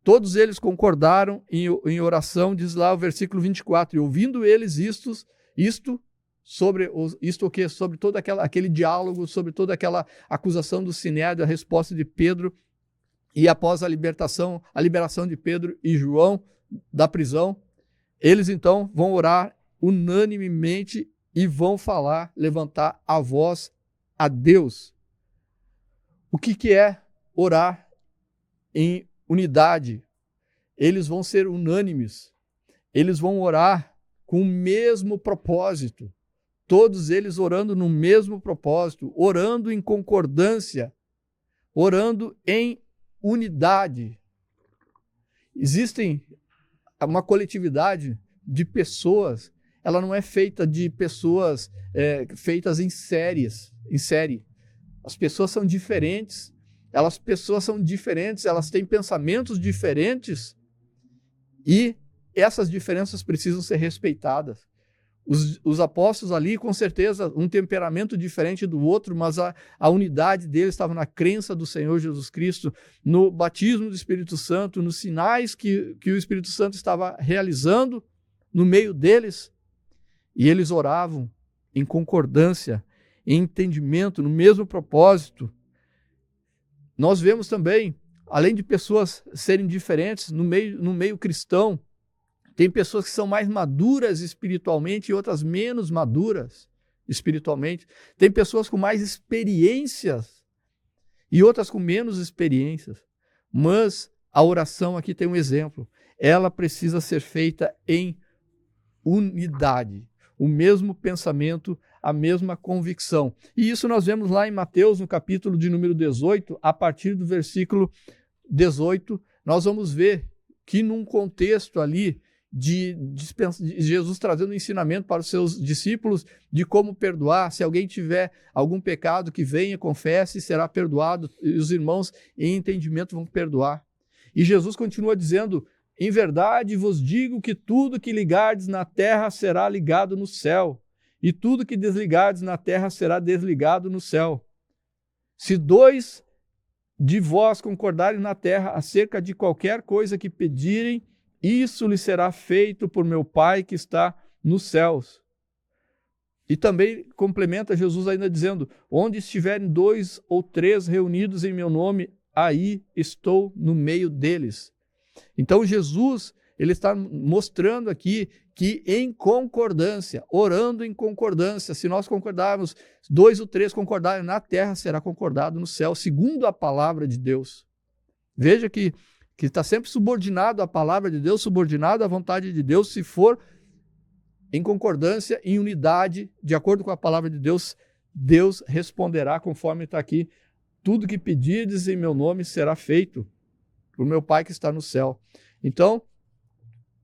Todos eles concordaram em oração, diz lá o versículo 24, e ouvindo eles sobre todo aquele diálogo, sobre toda aquela acusação do Sinédrio, a resposta de Pedro, e após a liberação de Pedro e João da prisão, eles então vão orar unanimemente e vão levantar a voz a Deus. O que é orar em unidade? Eles vão ser unânimes, eles vão orar com o mesmo propósito, todos eles orando no mesmo propósito, orando em concordância, orando em unidade. Existe uma coletividade de pessoas, ela não é feita de pessoas feitas em série. As pessoas são diferentes, elas têm pensamentos diferentes e essas diferenças precisam ser respeitadas. Os apóstolos ali, com certeza, um temperamento diferente do outro, mas a unidade deles estava na crença do Senhor Jesus Cristo, no batismo do Espírito Santo, nos sinais que o Espírito Santo estava realizando no meio deles. E eles oravam em concordância, em entendimento, no mesmo propósito. Nós vemos também, além de pessoas serem diferentes no meio cristão, tem pessoas que são mais maduras espiritualmente e outras menos maduras espiritualmente. Tem pessoas com mais experiências e outras com menos experiências. Mas a oração aqui tem um exemplo. Ela precisa ser feita em unidade. O mesmo pensamento, a mesma convicção. E isso nós vemos lá em Mateus, no capítulo de número 18, a partir do versículo 18, nós vamos ver que num contexto ali de Jesus trazendo um ensinamento para os seus discípulos de como perdoar, se alguém tiver algum pecado que venha, confesse, será perdoado, e os irmãos em entendimento vão perdoar. E Jesus continua dizendo, em verdade vos digo que tudo que ligardes na terra será ligado no céu, e tudo que desligardes na terra será desligado no céu. Se dois de vós concordarem na terra acerca de qualquer coisa que pedirem, isso lhe será feito por meu Pai que está nos céus. E também complementa Jesus ainda dizendo, onde estiverem 2 ou 3 reunidos em meu nome, aí estou no meio deles. Então Jesus, ele está mostrando aqui que em concordância, orando em concordância, se nós concordarmos, 2 ou 3 concordarem na terra, será concordado no céu, segundo a palavra de Deus. Veja que está sempre subordinado à palavra de Deus, subordinado à vontade de Deus, se for em concordância, em unidade, de acordo com a palavra de Deus, Deus responderá conforme está aqui. Tudo que pedirdes em meu nome será feito por meu Pai que está no céu. Então,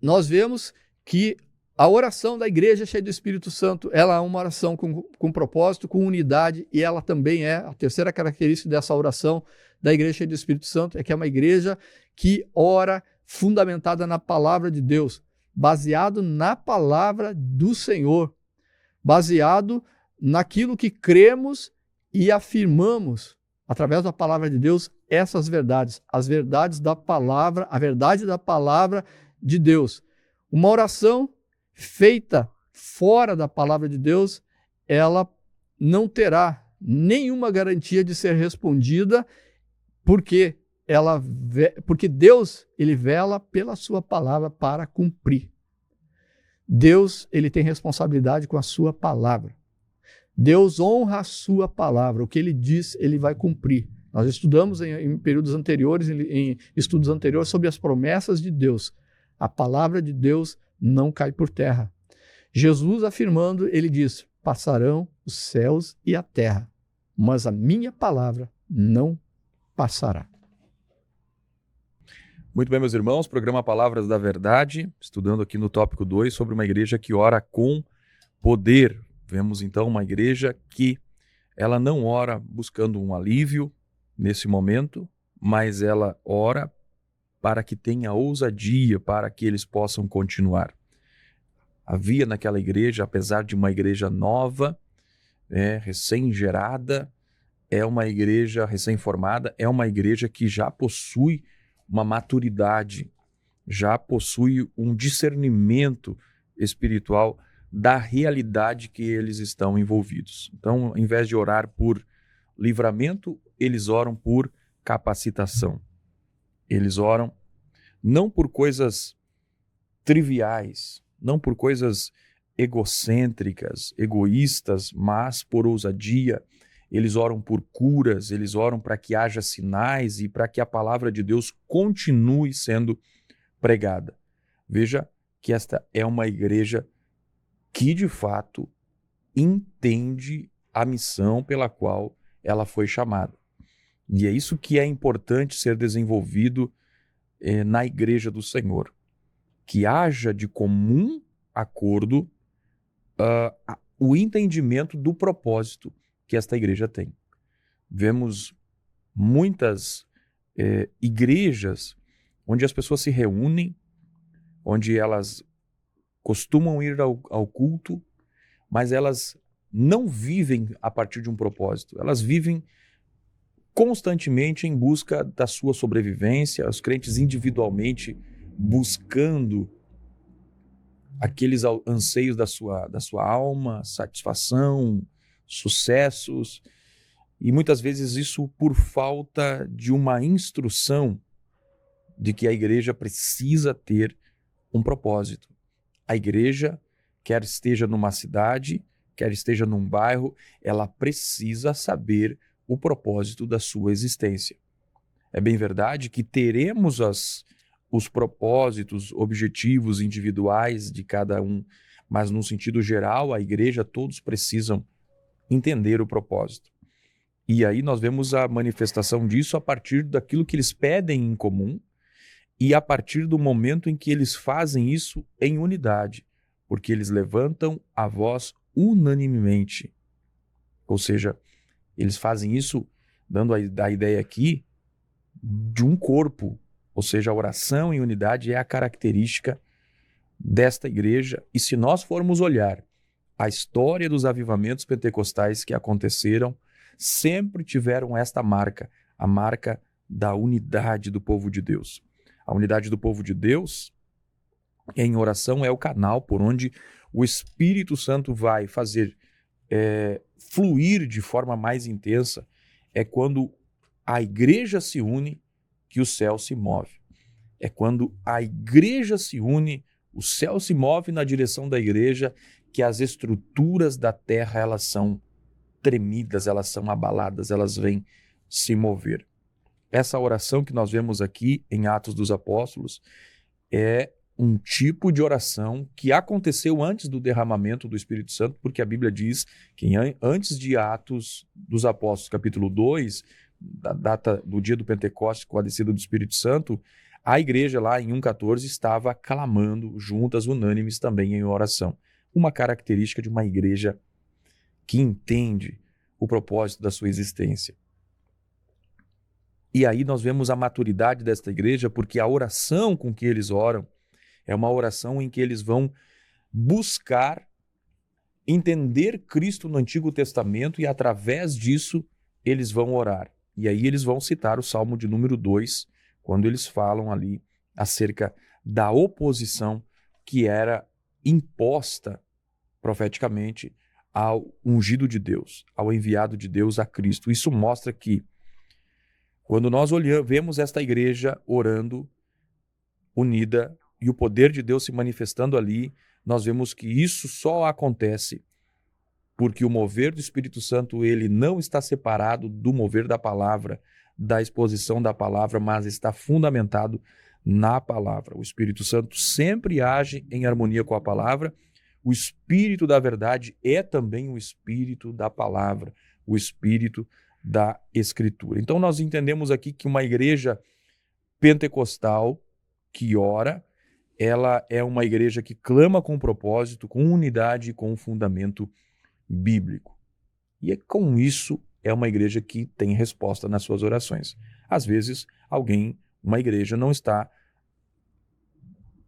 nós vemos que a oração da igreja cheia do Espírito Santo, ela é uma oração com propósito, com unidade, e ela também é, a terceira característica dessa oração da igreja cheia do Espírito Santo, é que é uma igreja que ora fundamentada na palavra de Deus, baseado na palavra do Senhor, baseado naquilo que cremos e afirmamos através da palavra de Deus, essas verdades, as verdades da palavra, a verdade da palavra de Deus. Uma oração feita fora da palavra de Deus, ela não terá nenhuma garantia de ser respondida, porque Deus, ele vela pela sua palavra para cumprir. Deus, ele tem responsabilidade com a sua palavra. Deus honra a sua palavra. O que ele diz, ele vai cumprir. Nós estudamos em períodos anteriores, em estudos anteriores, sobre as promessas de Deus. A palavra de Deus não cai por terra. Jesus afirmando, ele diz, passarão os céus e a terra, mas a minha palavra não passará. Muito bem, meus irmãos, programa Palavras da Verdade, estudando aqui no tópico 2 sobre uma igreja que ora com poder. Vemos então uma igreja que ela não ora buscando um alívio nesse momento, mas ela ora para que tenha ousadia, para que eles possam continuar. Havia naquela igreja, apesar de uma igreja nova, recém-gerada, é uma igreja recém-formada, é uma igreja que já possui uma maturidade, já possui um discernimento espiritual da realidade que eles estão envolvidos. Então, ao invés de orar por livramento, eles oram por capacitação. Eles oram não por coisas triviais, não por coisas egocêntricas, egoístas, mas por ousadia. Eles oram por curas, eles oram para que haja sinais e para que a palavra de Deus continue sendo pregada. Veja que esta é uma igreja que, de fato, entende a missão pela qual ela foi chamada. E é isso que é importante ser desenvolvido na igreja do Senhor. Que haja de comum acordo o entendimento do propósito que esta igreja tem. Vemos muitas igrejas onde as pessoas se reúnem, onde elas costumam ir ao culto, mas elas não vivem a partir de um propósito. Elas vivem constantemente em busca da sua sobrevivência, os crentes individualmente buscando aqueles anseios da sua alma, satisfação, sucessos, e muitas vezes isso por falta de uma instrução de que a igreja precisa ter um propósito. A igreja, quer esteja numa cidade, quer esteja num bairro, ela precisa saber o propósito da sua existência. É bem verdade que teremos os propósitos, objetivos individuais de cada um, mas no sentido geral, a igreja, todos precisam entender o propósito. E aí nós vemos a manifestação disso a partir daquilo que eles pedem em comum e a partir do momento em que eles fazem isso em unidade, porque eles levantam a voz unanimemente. Ou seja, eles fazem isso dando a ideia aqui de um corpo, ou seja, a oração em unidade é a característica desta igreja. E se nós formos olhar a história dos avivamentos pentecostais que aconteceram, sempre tiveram esta marca, a marca da unidade do povo de Deus. A unidade do povo de Deus em oração é o canal por onde o Espírito Santo vai fazer fluir de forma mais intensa. É quando a igreja se une que o céu se move. É quando a igreja se une, o céu se move na direção da igreja, que as estruturas da terra elas são tremidas, elas são abaladas, elas vêm se mover. Essa oração que nós vemos aqui em Atos dos Apóstolos é um tipo de oração que aconteceu antes do derramamento do Espírito Santo, porque a Bíblia diz que antes de Atos dos Apóstolos, capítulo 2, da data do dia do Pentecostes, com a descida do Espírito Santo, a igreja lá em 1,14 estava clamando juntas, unânimes também em oração. Uma característica de uma igreja que entende o propósito da sua existência. E aí nós vemos a maturidade desta igreja, porque a oração com que eles oram é uma oração em que eles vão buscar entender Cristo no Antigo Testamento e através disso eles vão orar. E aí eles vão citar o Salmo de número 2, quando eles falam ali acerca da oposição que era imposta profeticamente ao ungido de Deus, ao enviado de Deus, a Cristo. Isso mostra que quando nós vemos esta igreja orando, unida, e o poder de Deus se manifestando ali, nós vemos que isso só acontece porque o mover do Espírito Santo ele não está separado do mover da palavra, da exposição da palavra, mas está fundamentado na palavra. O Espírito Santo sempre age em harmonia com a palavra. O Espírito da verdade é também o Espírito da palavra, o Espírito da Escritura. Então nós entendemos aqui que uma igreja pentecostal que ora, ela é uma igreja que clama com propósito, com unidade e com fundamento bíblico. E com isso é uma igreja que tem resposta nas suas orações. Às vezes, uma igreja não está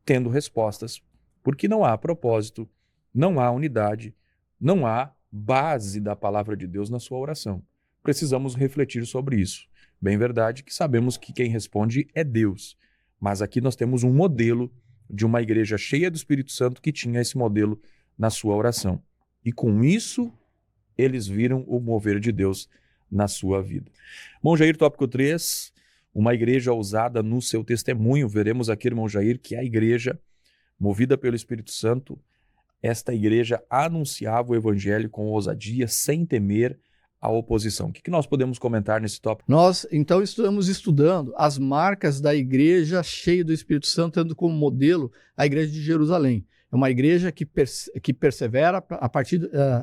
tendo respostas porque não há propósito, não há unidade, não há base da palavra de Deus na sua oração. Precisamos refletir sobre isso. Bem verdade que sabemos que quem responde é Deus, mas aqui nós temos um modelo de uma igreja cheia do Espírito Santo que tinha esse modelo na sua oração. E com isso, eles viram o mover de Deus na sua vida. Irmão Jair, tópico 3, uma igreja ousada no seu testemunho. Veremos aqui, irmão Jair, que a igreja, movida pelo Espírito Santo, esta igreja anunciava o evangelho com ousadia, sem temer a oposição. O que nós podemos comentar nesse tópico? Nós, então, estamos estudando as marcas da igreja cheia do Espírito Santo, tendo como modelo a igreja de Jerusalém. É uma igreja que persevera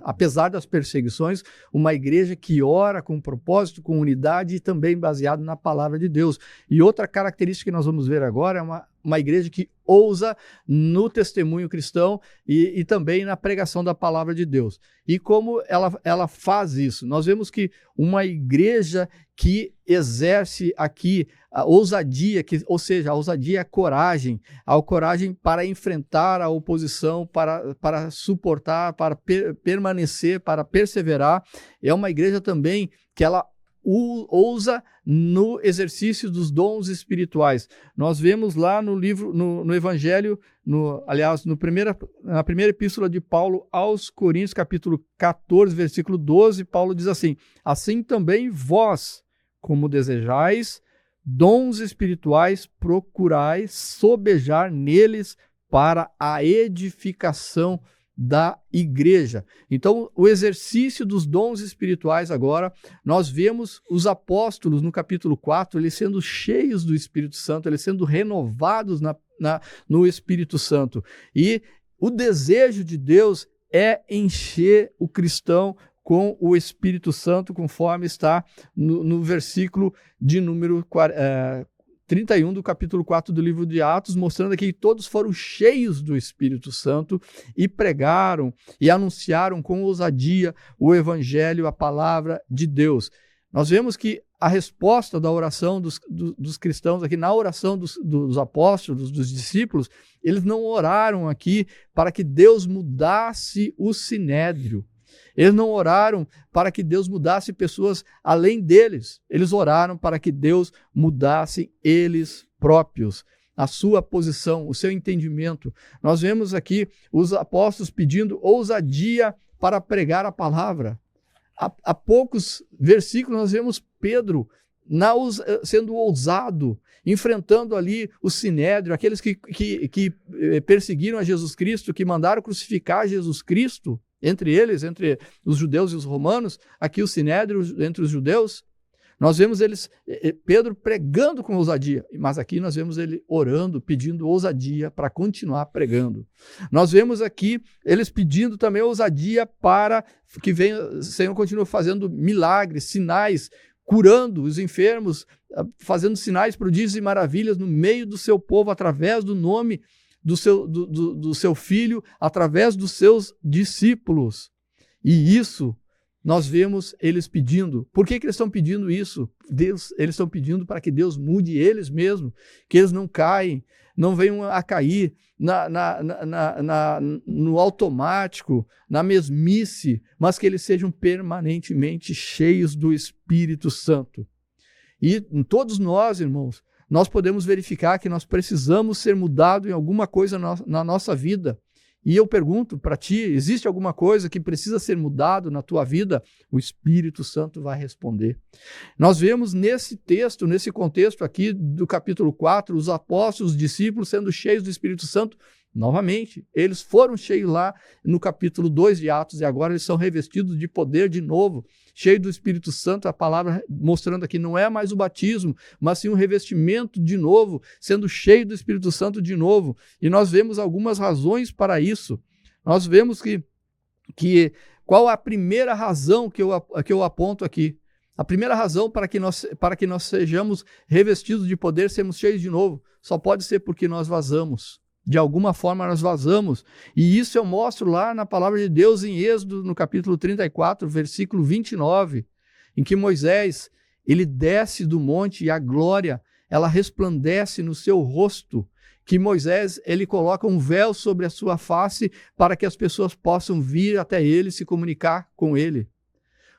apesar das perseguições, uma igreja que ora com propósito, com unidade e também baseado na palavra de Deus. E outra característica que nós vamos ver agora é uma igreja que ousa no testemunho cristão e também na pregação da palavra de Deus. E como ela faz isso? Nós vemos que uma igreja que exerce aqui a ousadia, ou seja, a ousadia é a coragem para enfrentar a oposição, para suportar, para permanecer, para perseverar. É uma igreja também que ela ousa no exercício dos dons espirituais. Nós vemos lá no livro, no Evangelho, na primeira epístola de Paulo aos Coríntios, capítulo 14, versículo 12, Paulo diz assim: assim também vós, como desejais dons espirituais, procurais sobejar neles para a edificação da igreja. Então, o exercício dos dons espirituais agora, nós vemos os apóstolos no capítulo 4, eles sendo cheios do Espírito Santo, eles sendo renovados no Espírito Santo. E o desejo de Deus é encher o cristão com o Espírito Santo, conforme está no versículo de número 31 do capítulo 4 do livro de Atos, mostrando aqui que todos foram cheios do Espírito Santo e pregaram e anunciaram com ousadia o Evangelho, a palavra de Deus. Nós vemos que a resposta da oração dos cristãos aqui, na oração dos apóstolos, dos discípulos, eles não oraram aqui para que Deus mudasse o sinédrio. Eles não oraram para que Deus mudasse pessoas além deles. Eles oraram para que Deus mudasse eles próprios, a sua posição, o seu entendimento. Nós vemos aqui os apóstolos pedindo ousadia para pregar a palavra. Há poucos versículos nós vemos Pedro sendo ousado, enfrentando ali o sinédrio, aqueles que perseguiram a Jesus Cristo, que mandaram crucificar Jesus Cristo, entre eles, entre os judeus e os romanos, aqui o sinédrio entre os judeus. Nós vemos Pedro pregando com ousadia, mas aqui nós vemos ele orando, pedindo ousadia para continuar pregando. Nós vemos aqui eles pedindo também ousadia para que o Senhor continue fazendo milagres, sinais, curando os enfermos, fazendo sinais, prodígios e maravilhas no meio do seu povo, através do nome do seu filho, através dos seus discípulos. E isso nós vemos eles pedindo. Por que eles estão pedindo isso? Eles estão pedindo para que Deus mude eles mesmos, que eles não caem, não venham a cair no automático, na mesmice, mas que eles sejam permanentemente cheios do Espírito Santo. E todos nós, irmãos, nós podemos verificar que nós precisamos ser mudados em alguma coisa na nossa vida. E eu pergunto para ti, existe alguma coisa que precisa ser mudado na tua vida? O Espírito Santo vai responder. Nós vemos nesse texto, nesse contexto aqui do capítulo 4, os apóstolos, os discípulos sendo cheios do Espírito Santo. Novamente, eles foram cheios lá no capítulo 2 de Atos e agora eles são revestidos de poder de novo, cheios do Espírito Santo, a palavra mostrando aqui não é mais o batismo, mas sim um revestimento de novo, sendo cheio do Espírito Santo de novo. E nós vemos algumas razões para isso. Nós vemos que qual a primeira razão que eu aponto aqui? A primeira razão para que nós sejamos revestidos de poder, sermos cheios de novo, só pode ser porque nós vazamos. De alguma forma nós vazamos. E isso eu mostro lá na palavra de Deus em Êxodo, no capítulo 34, versículo 29, em que Moisés, ele desce do monte e a glória, ela resplandece no seu rosto, que Moisés, ele coloca um véu sobre a sua face para que as pessoas possam vir até ele, se comunicar com ele.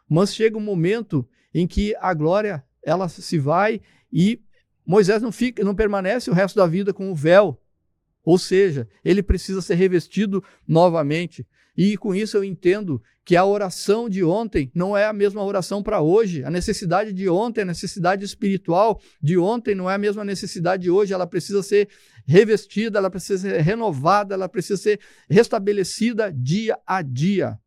Mas chega um momento em que a glória, ela se vai e Moisés não permanece o resto da vida com o véu. Ou seja, ele precisa ser revestido novamente. E com isso eu entendo que a oração de ontem não é a mesma oração para hoje. A necessidade de ontem, a necessidade espiritual de ontem não é a mesma necessidade de hoje. Ela precisa ser revestida, ela precisa ser renovada, ela precisa ser restabelecida dia a dia.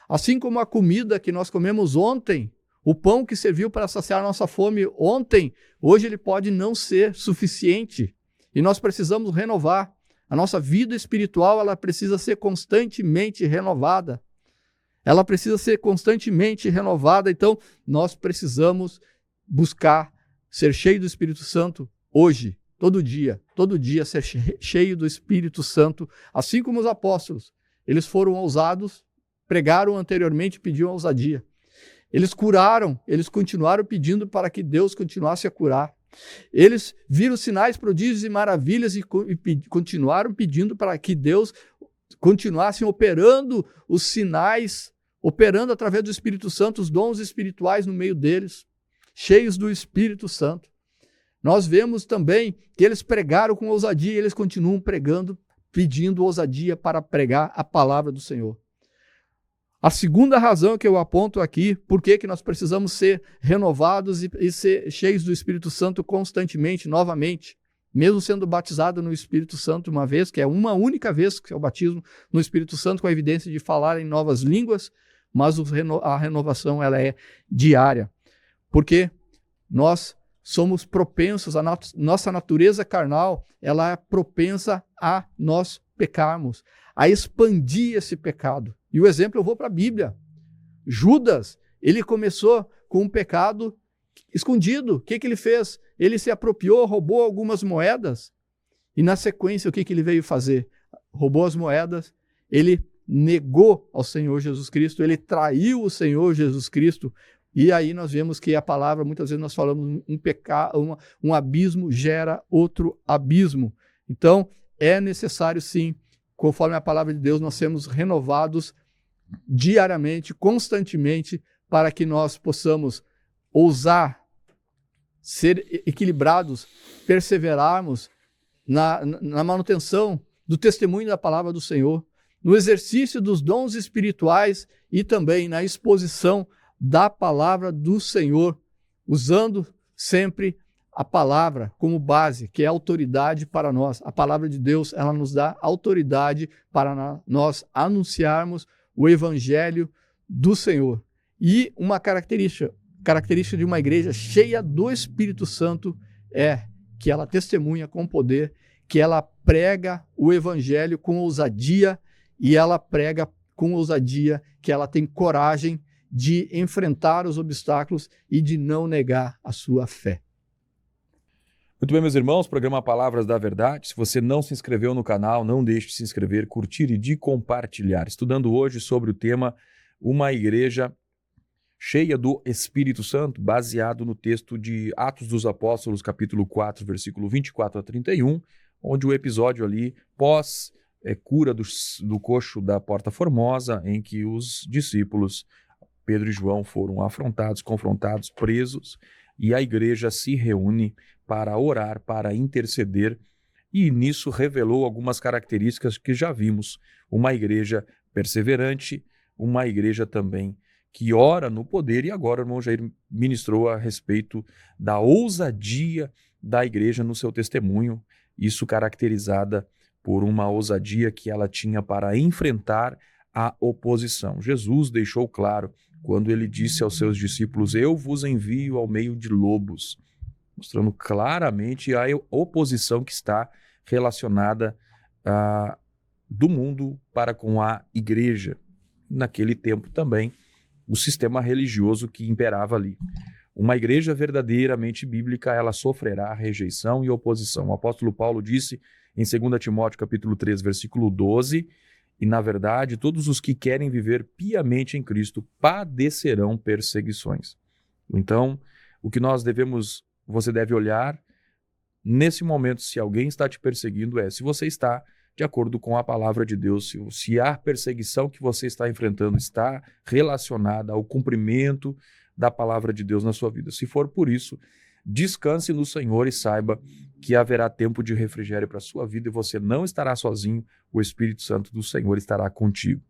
Assim como a comida que nós comemos ontem, o pão que serviu para saciar nossa fome ontem, hoje ele pode não ser suficiente. E nós precisamos renovar. A nossa vida espiritual, ela precisa ser constantemente renovada. Ela precisa ser constantemente renovada. Então, nós precisamos buscar ser cheio do Espírito Santo hoje, todo dia ser cheio do Espírito Santo, assim como os apóstolos. Eles foram ousados, pregaram anteriormente, pediam ousadia. Eles curaram, eles continuaram pedindo para que Deus continuasse a curar. Eles viram sinais, prodígios e maravilhas e continuaram pedindo para que Deus continuasse operando os sinais, operando através do Espírito Santo os dons espirituais no meio deles, cheios do Espírito Santo. Nós vemos também que eles pregaram com ousadia e eles continuam pregando, pedindo ousadia para pregar a palavra do Senhor. A segunda razão que eu aponto aqui, por que nós precisamos ser renovados e ser cheios do Espírito Santo constantemente, novamente, mesmo sendo batizado no Espírito Santo uma vez, que é uma única vez que é o batismo no Espírito Santo, com a evidência de falar em novas línguas, mas a renovação ela é diária. Porque nós somos propensos, nossa natureza carnal, ela é propensa a nós pecarmos, a expandir esse pecado. E o exemplo eu vou para a Bíblia. Judas, ele começou com um pecado escondido. O que ele fez? Ele se apropriou, roubou algumas moedas. E na sequência, o que ele veio fazer? Roubou as moedas, ele negou ao Senhor Jesus Cristo, ele traiu o Senhor Jesus Cristo. E aí nós vemos que a palavra, muitas vezes nós falamos, um abismo gera outro abismo. Então, é necessário sim, conforme a palavra de Deus, nós sermos renovados diariamente, constantemente, para que nós possamos ousar ser equilibrados, perseverarmos na manutenção do testemunho da palavra do Senhor, no exercício dos dons espirituais e também na exposição da palavra do Senhor, usando sempre a palavra como base, que é autoridade para nós. A palavra de Deus, ela nos dá autoridade para nós anunciarmos o evangelho do Senhor. E uma característica de uma igreja cheia do Espírito Santo é que ela testemunha com poder, que ela prega o evangelho com ousadia, e ela prega com ousadia que ela tem coragem de enfrentar os obstáculos e de não negar a sua fé. Muito bem, meus irmãos, programa Palavras da Verdade. Se você não se inscreveu no canal, não deixe de se inscrever, curtir e de compartilhar. Estudando hoje sobre o tema Uma Igreja Cheia do Espírito Santo, baseado no texto de Atos dos Apóstolos, capítulo 4, versículo 24 a 31, onde o episódio ali, pós cura do coxo da Porta Formosa, em que os discípulos, Pedro e João, foram afrontados, confrontados, presos, e a igreja se reúne para orar, para interceder, e nisso revelou algumas características que já vimos. Uma igreja perseverante, uma igreja também que ora no poder, e agora o irmão Jair ministrou a respeito da ousadia da igreja no seu testemunho, isso caracterizada por uma ousadia que ela tinha para enfrentar a oposição. Jesus deixou claro quando ele disse aos seus discípulos: eu vos envio ao meio de lobos, mostrando claramente a oposição que está relacionada do mundo para com a igreja. Naquele tempo também, o sistema religioso que imperava ali. Uma igreja verdadeiramente bíblica, ela sofrerá rejeição e oposição. O apóstolo Paulo disse em 2 Timóteo capítulo 3, versículo 12, e na verdade, todos os que querem viver piamente em Cristo padecerão perseguições. Então, o que você deve olhar nesse momento, se alguém está te perseguindo, se você está de acordo com a palavra de Deus, se a perseguição que você está enfrentando está relacionada ao cumprimento da palavra de Deus na sua vida. Se for por isso, descanse no Senhor e saiba que haverá tempo de refrigério para a sua vida e você não estará sozinho, o Espírito Santo do Senhor estará contigo.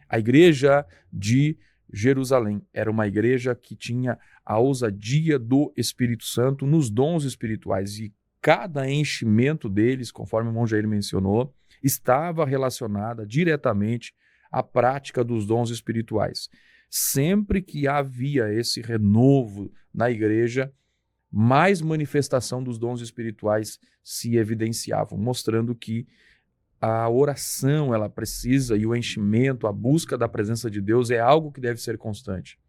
A igreja de Jerusalém era uma igreja que tinha a ousadia do Espírito Santo nos dons espirituais, e cada enchimento deles, conforme o irmão Jair mencionou, estava relacionada diretamente à prática dos dons espirituais. Sempre que havia esse renovo na igreja, mais manifestação dos dons espirituais se evidenciavam, mostrando que a oração, ela precisa, e o enchimento, a busca da presença de Deus é algo que deve ser constante.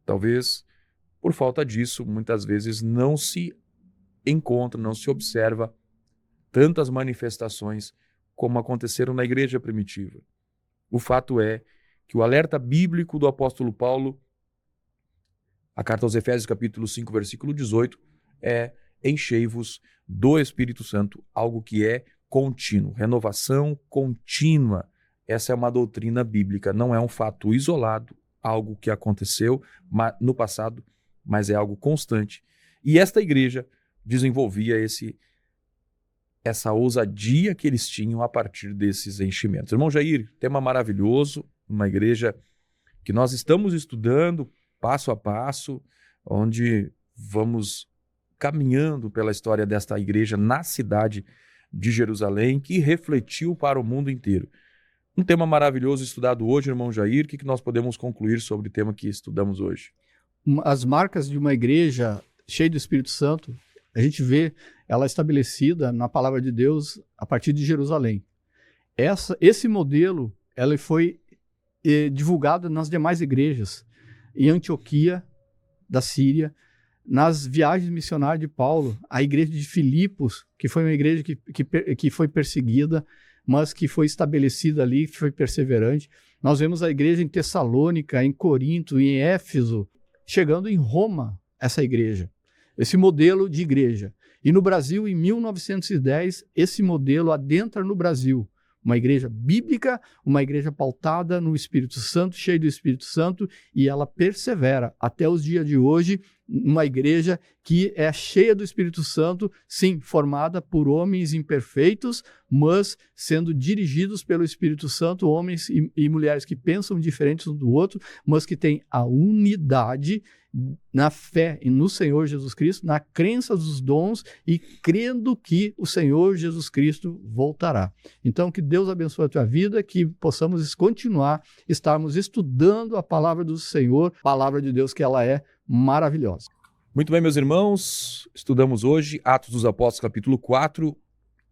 Talvez, por falta disso, muitas vezes não se encontra, não se observa tantas manifestações como aconteceram na igreja primitiva. O fato é que o alerta bíblico do apóstolo Paulo, a carta aos Efésios, capítulo 5, versículo 18, é: enchei-vos do Espírito Santo, algo que é contínuo, renovação contínua. Essa é uma doutrina bíblica, não é um fato isolado, algo que aconteceu no passado, mas é algo constante. E esta igreja desenvolvia essa ousadia que eles tinham a partir desses enchimentos. Irmão Jair, tema maravilhoso, uma igreja que nós estamos estudando passo a passo, onde vamos caminhando pela história desta igreja na cidade de Jerusalém, que refletiu para o mundo inteiro. Um tema maravilhoso estudado hoje, irmão Jair. O que nós podemos concluir sobre o tema que estudamos hoje? As marcas de uma igreja cheia do Espírito Santo, a gente vê ela estabelecida na palavra de Deus a partir de Jerusalém. Esse modelo ela foi divulgado nas demais igrejas, em Antioquia, da Síria, nas viagens missionárias de Paulo, a igreja de Filipos, que foi uma igreja que foi perseguida, mas que foi estabelecida ali, que foi perseverante. Nós vemos a igreja em Tessalônica, em Corinto, em Éfeso, chegando em Roma, essa igreja, esse modelo de igreja. E no Brasil, em 1910, esse modelo adentra no Brasil, uma igreja bíblica, uma igreja pautada no Espírito Santo, cheia do Espírito Santo, e ela persevera até os dias de hoje, uma igreja que é cheia do Espírito Santo, sim, formada por homens imperfeitos, mas sendo dirigidos pelo Espírito Santo, homens e mulheres que pensam diferentes um do outro, mas que têm a unidade na fé e no Senhor Jesus Cristo, na crença dos dons e crendo que o Senhor Jesus Cristo voltará. Então, que Deus abençoe a tua vida, que possamos continuar, estarmos estudando a palavra do Senhor, palavra de Deus que ela é maravilhosa. Muito bem, meus irmãos, estudamos hoje Atos dos Apóstolos, capítulo 4,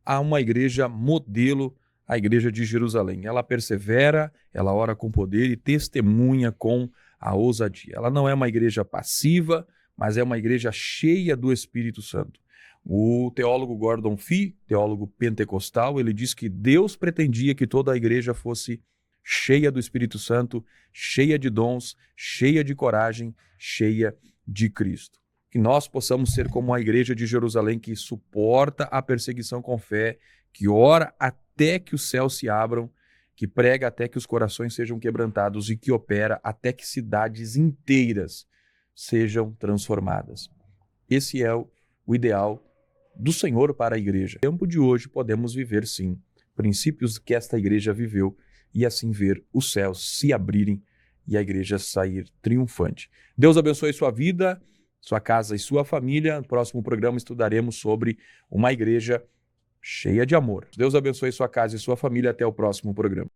há uma igreja modelo, a igreja de Jerusalém. Ela persevera, ela ora com poder e testemunha com a ousadia. Ela não é uma igreja passiva, mas é uma igreja cheia do Espírito Santo. O teólogo Gordon Fee, teólogo pentecostal, ele diz que Deus pretendia que toda a igreja fosse cheia do Espírito Santo, cheia de dons, cheia de coragem, cheia de Cristo. Que nós possamos ser como a igreja de Jerusalém, que suporta a perseguição com fé, que ora até que os céus se abram, que prega até que os corações sejam quebrantados e que opera até que cidades inteiras sejam transformadas. Esse é o ideal do Senhor para a igreja. No tempo de hoje podemos viver, sim, princípios que esta igreja viveu e assim ver os céus se abrirem e a igreja sair triunfante. Deus abençoe sua vida, sua casa e sua família. No próximo programa estudaremos sobre uma igreja cheia de amor. Deus abençoe sua casa e sua família. Até o próximo programa.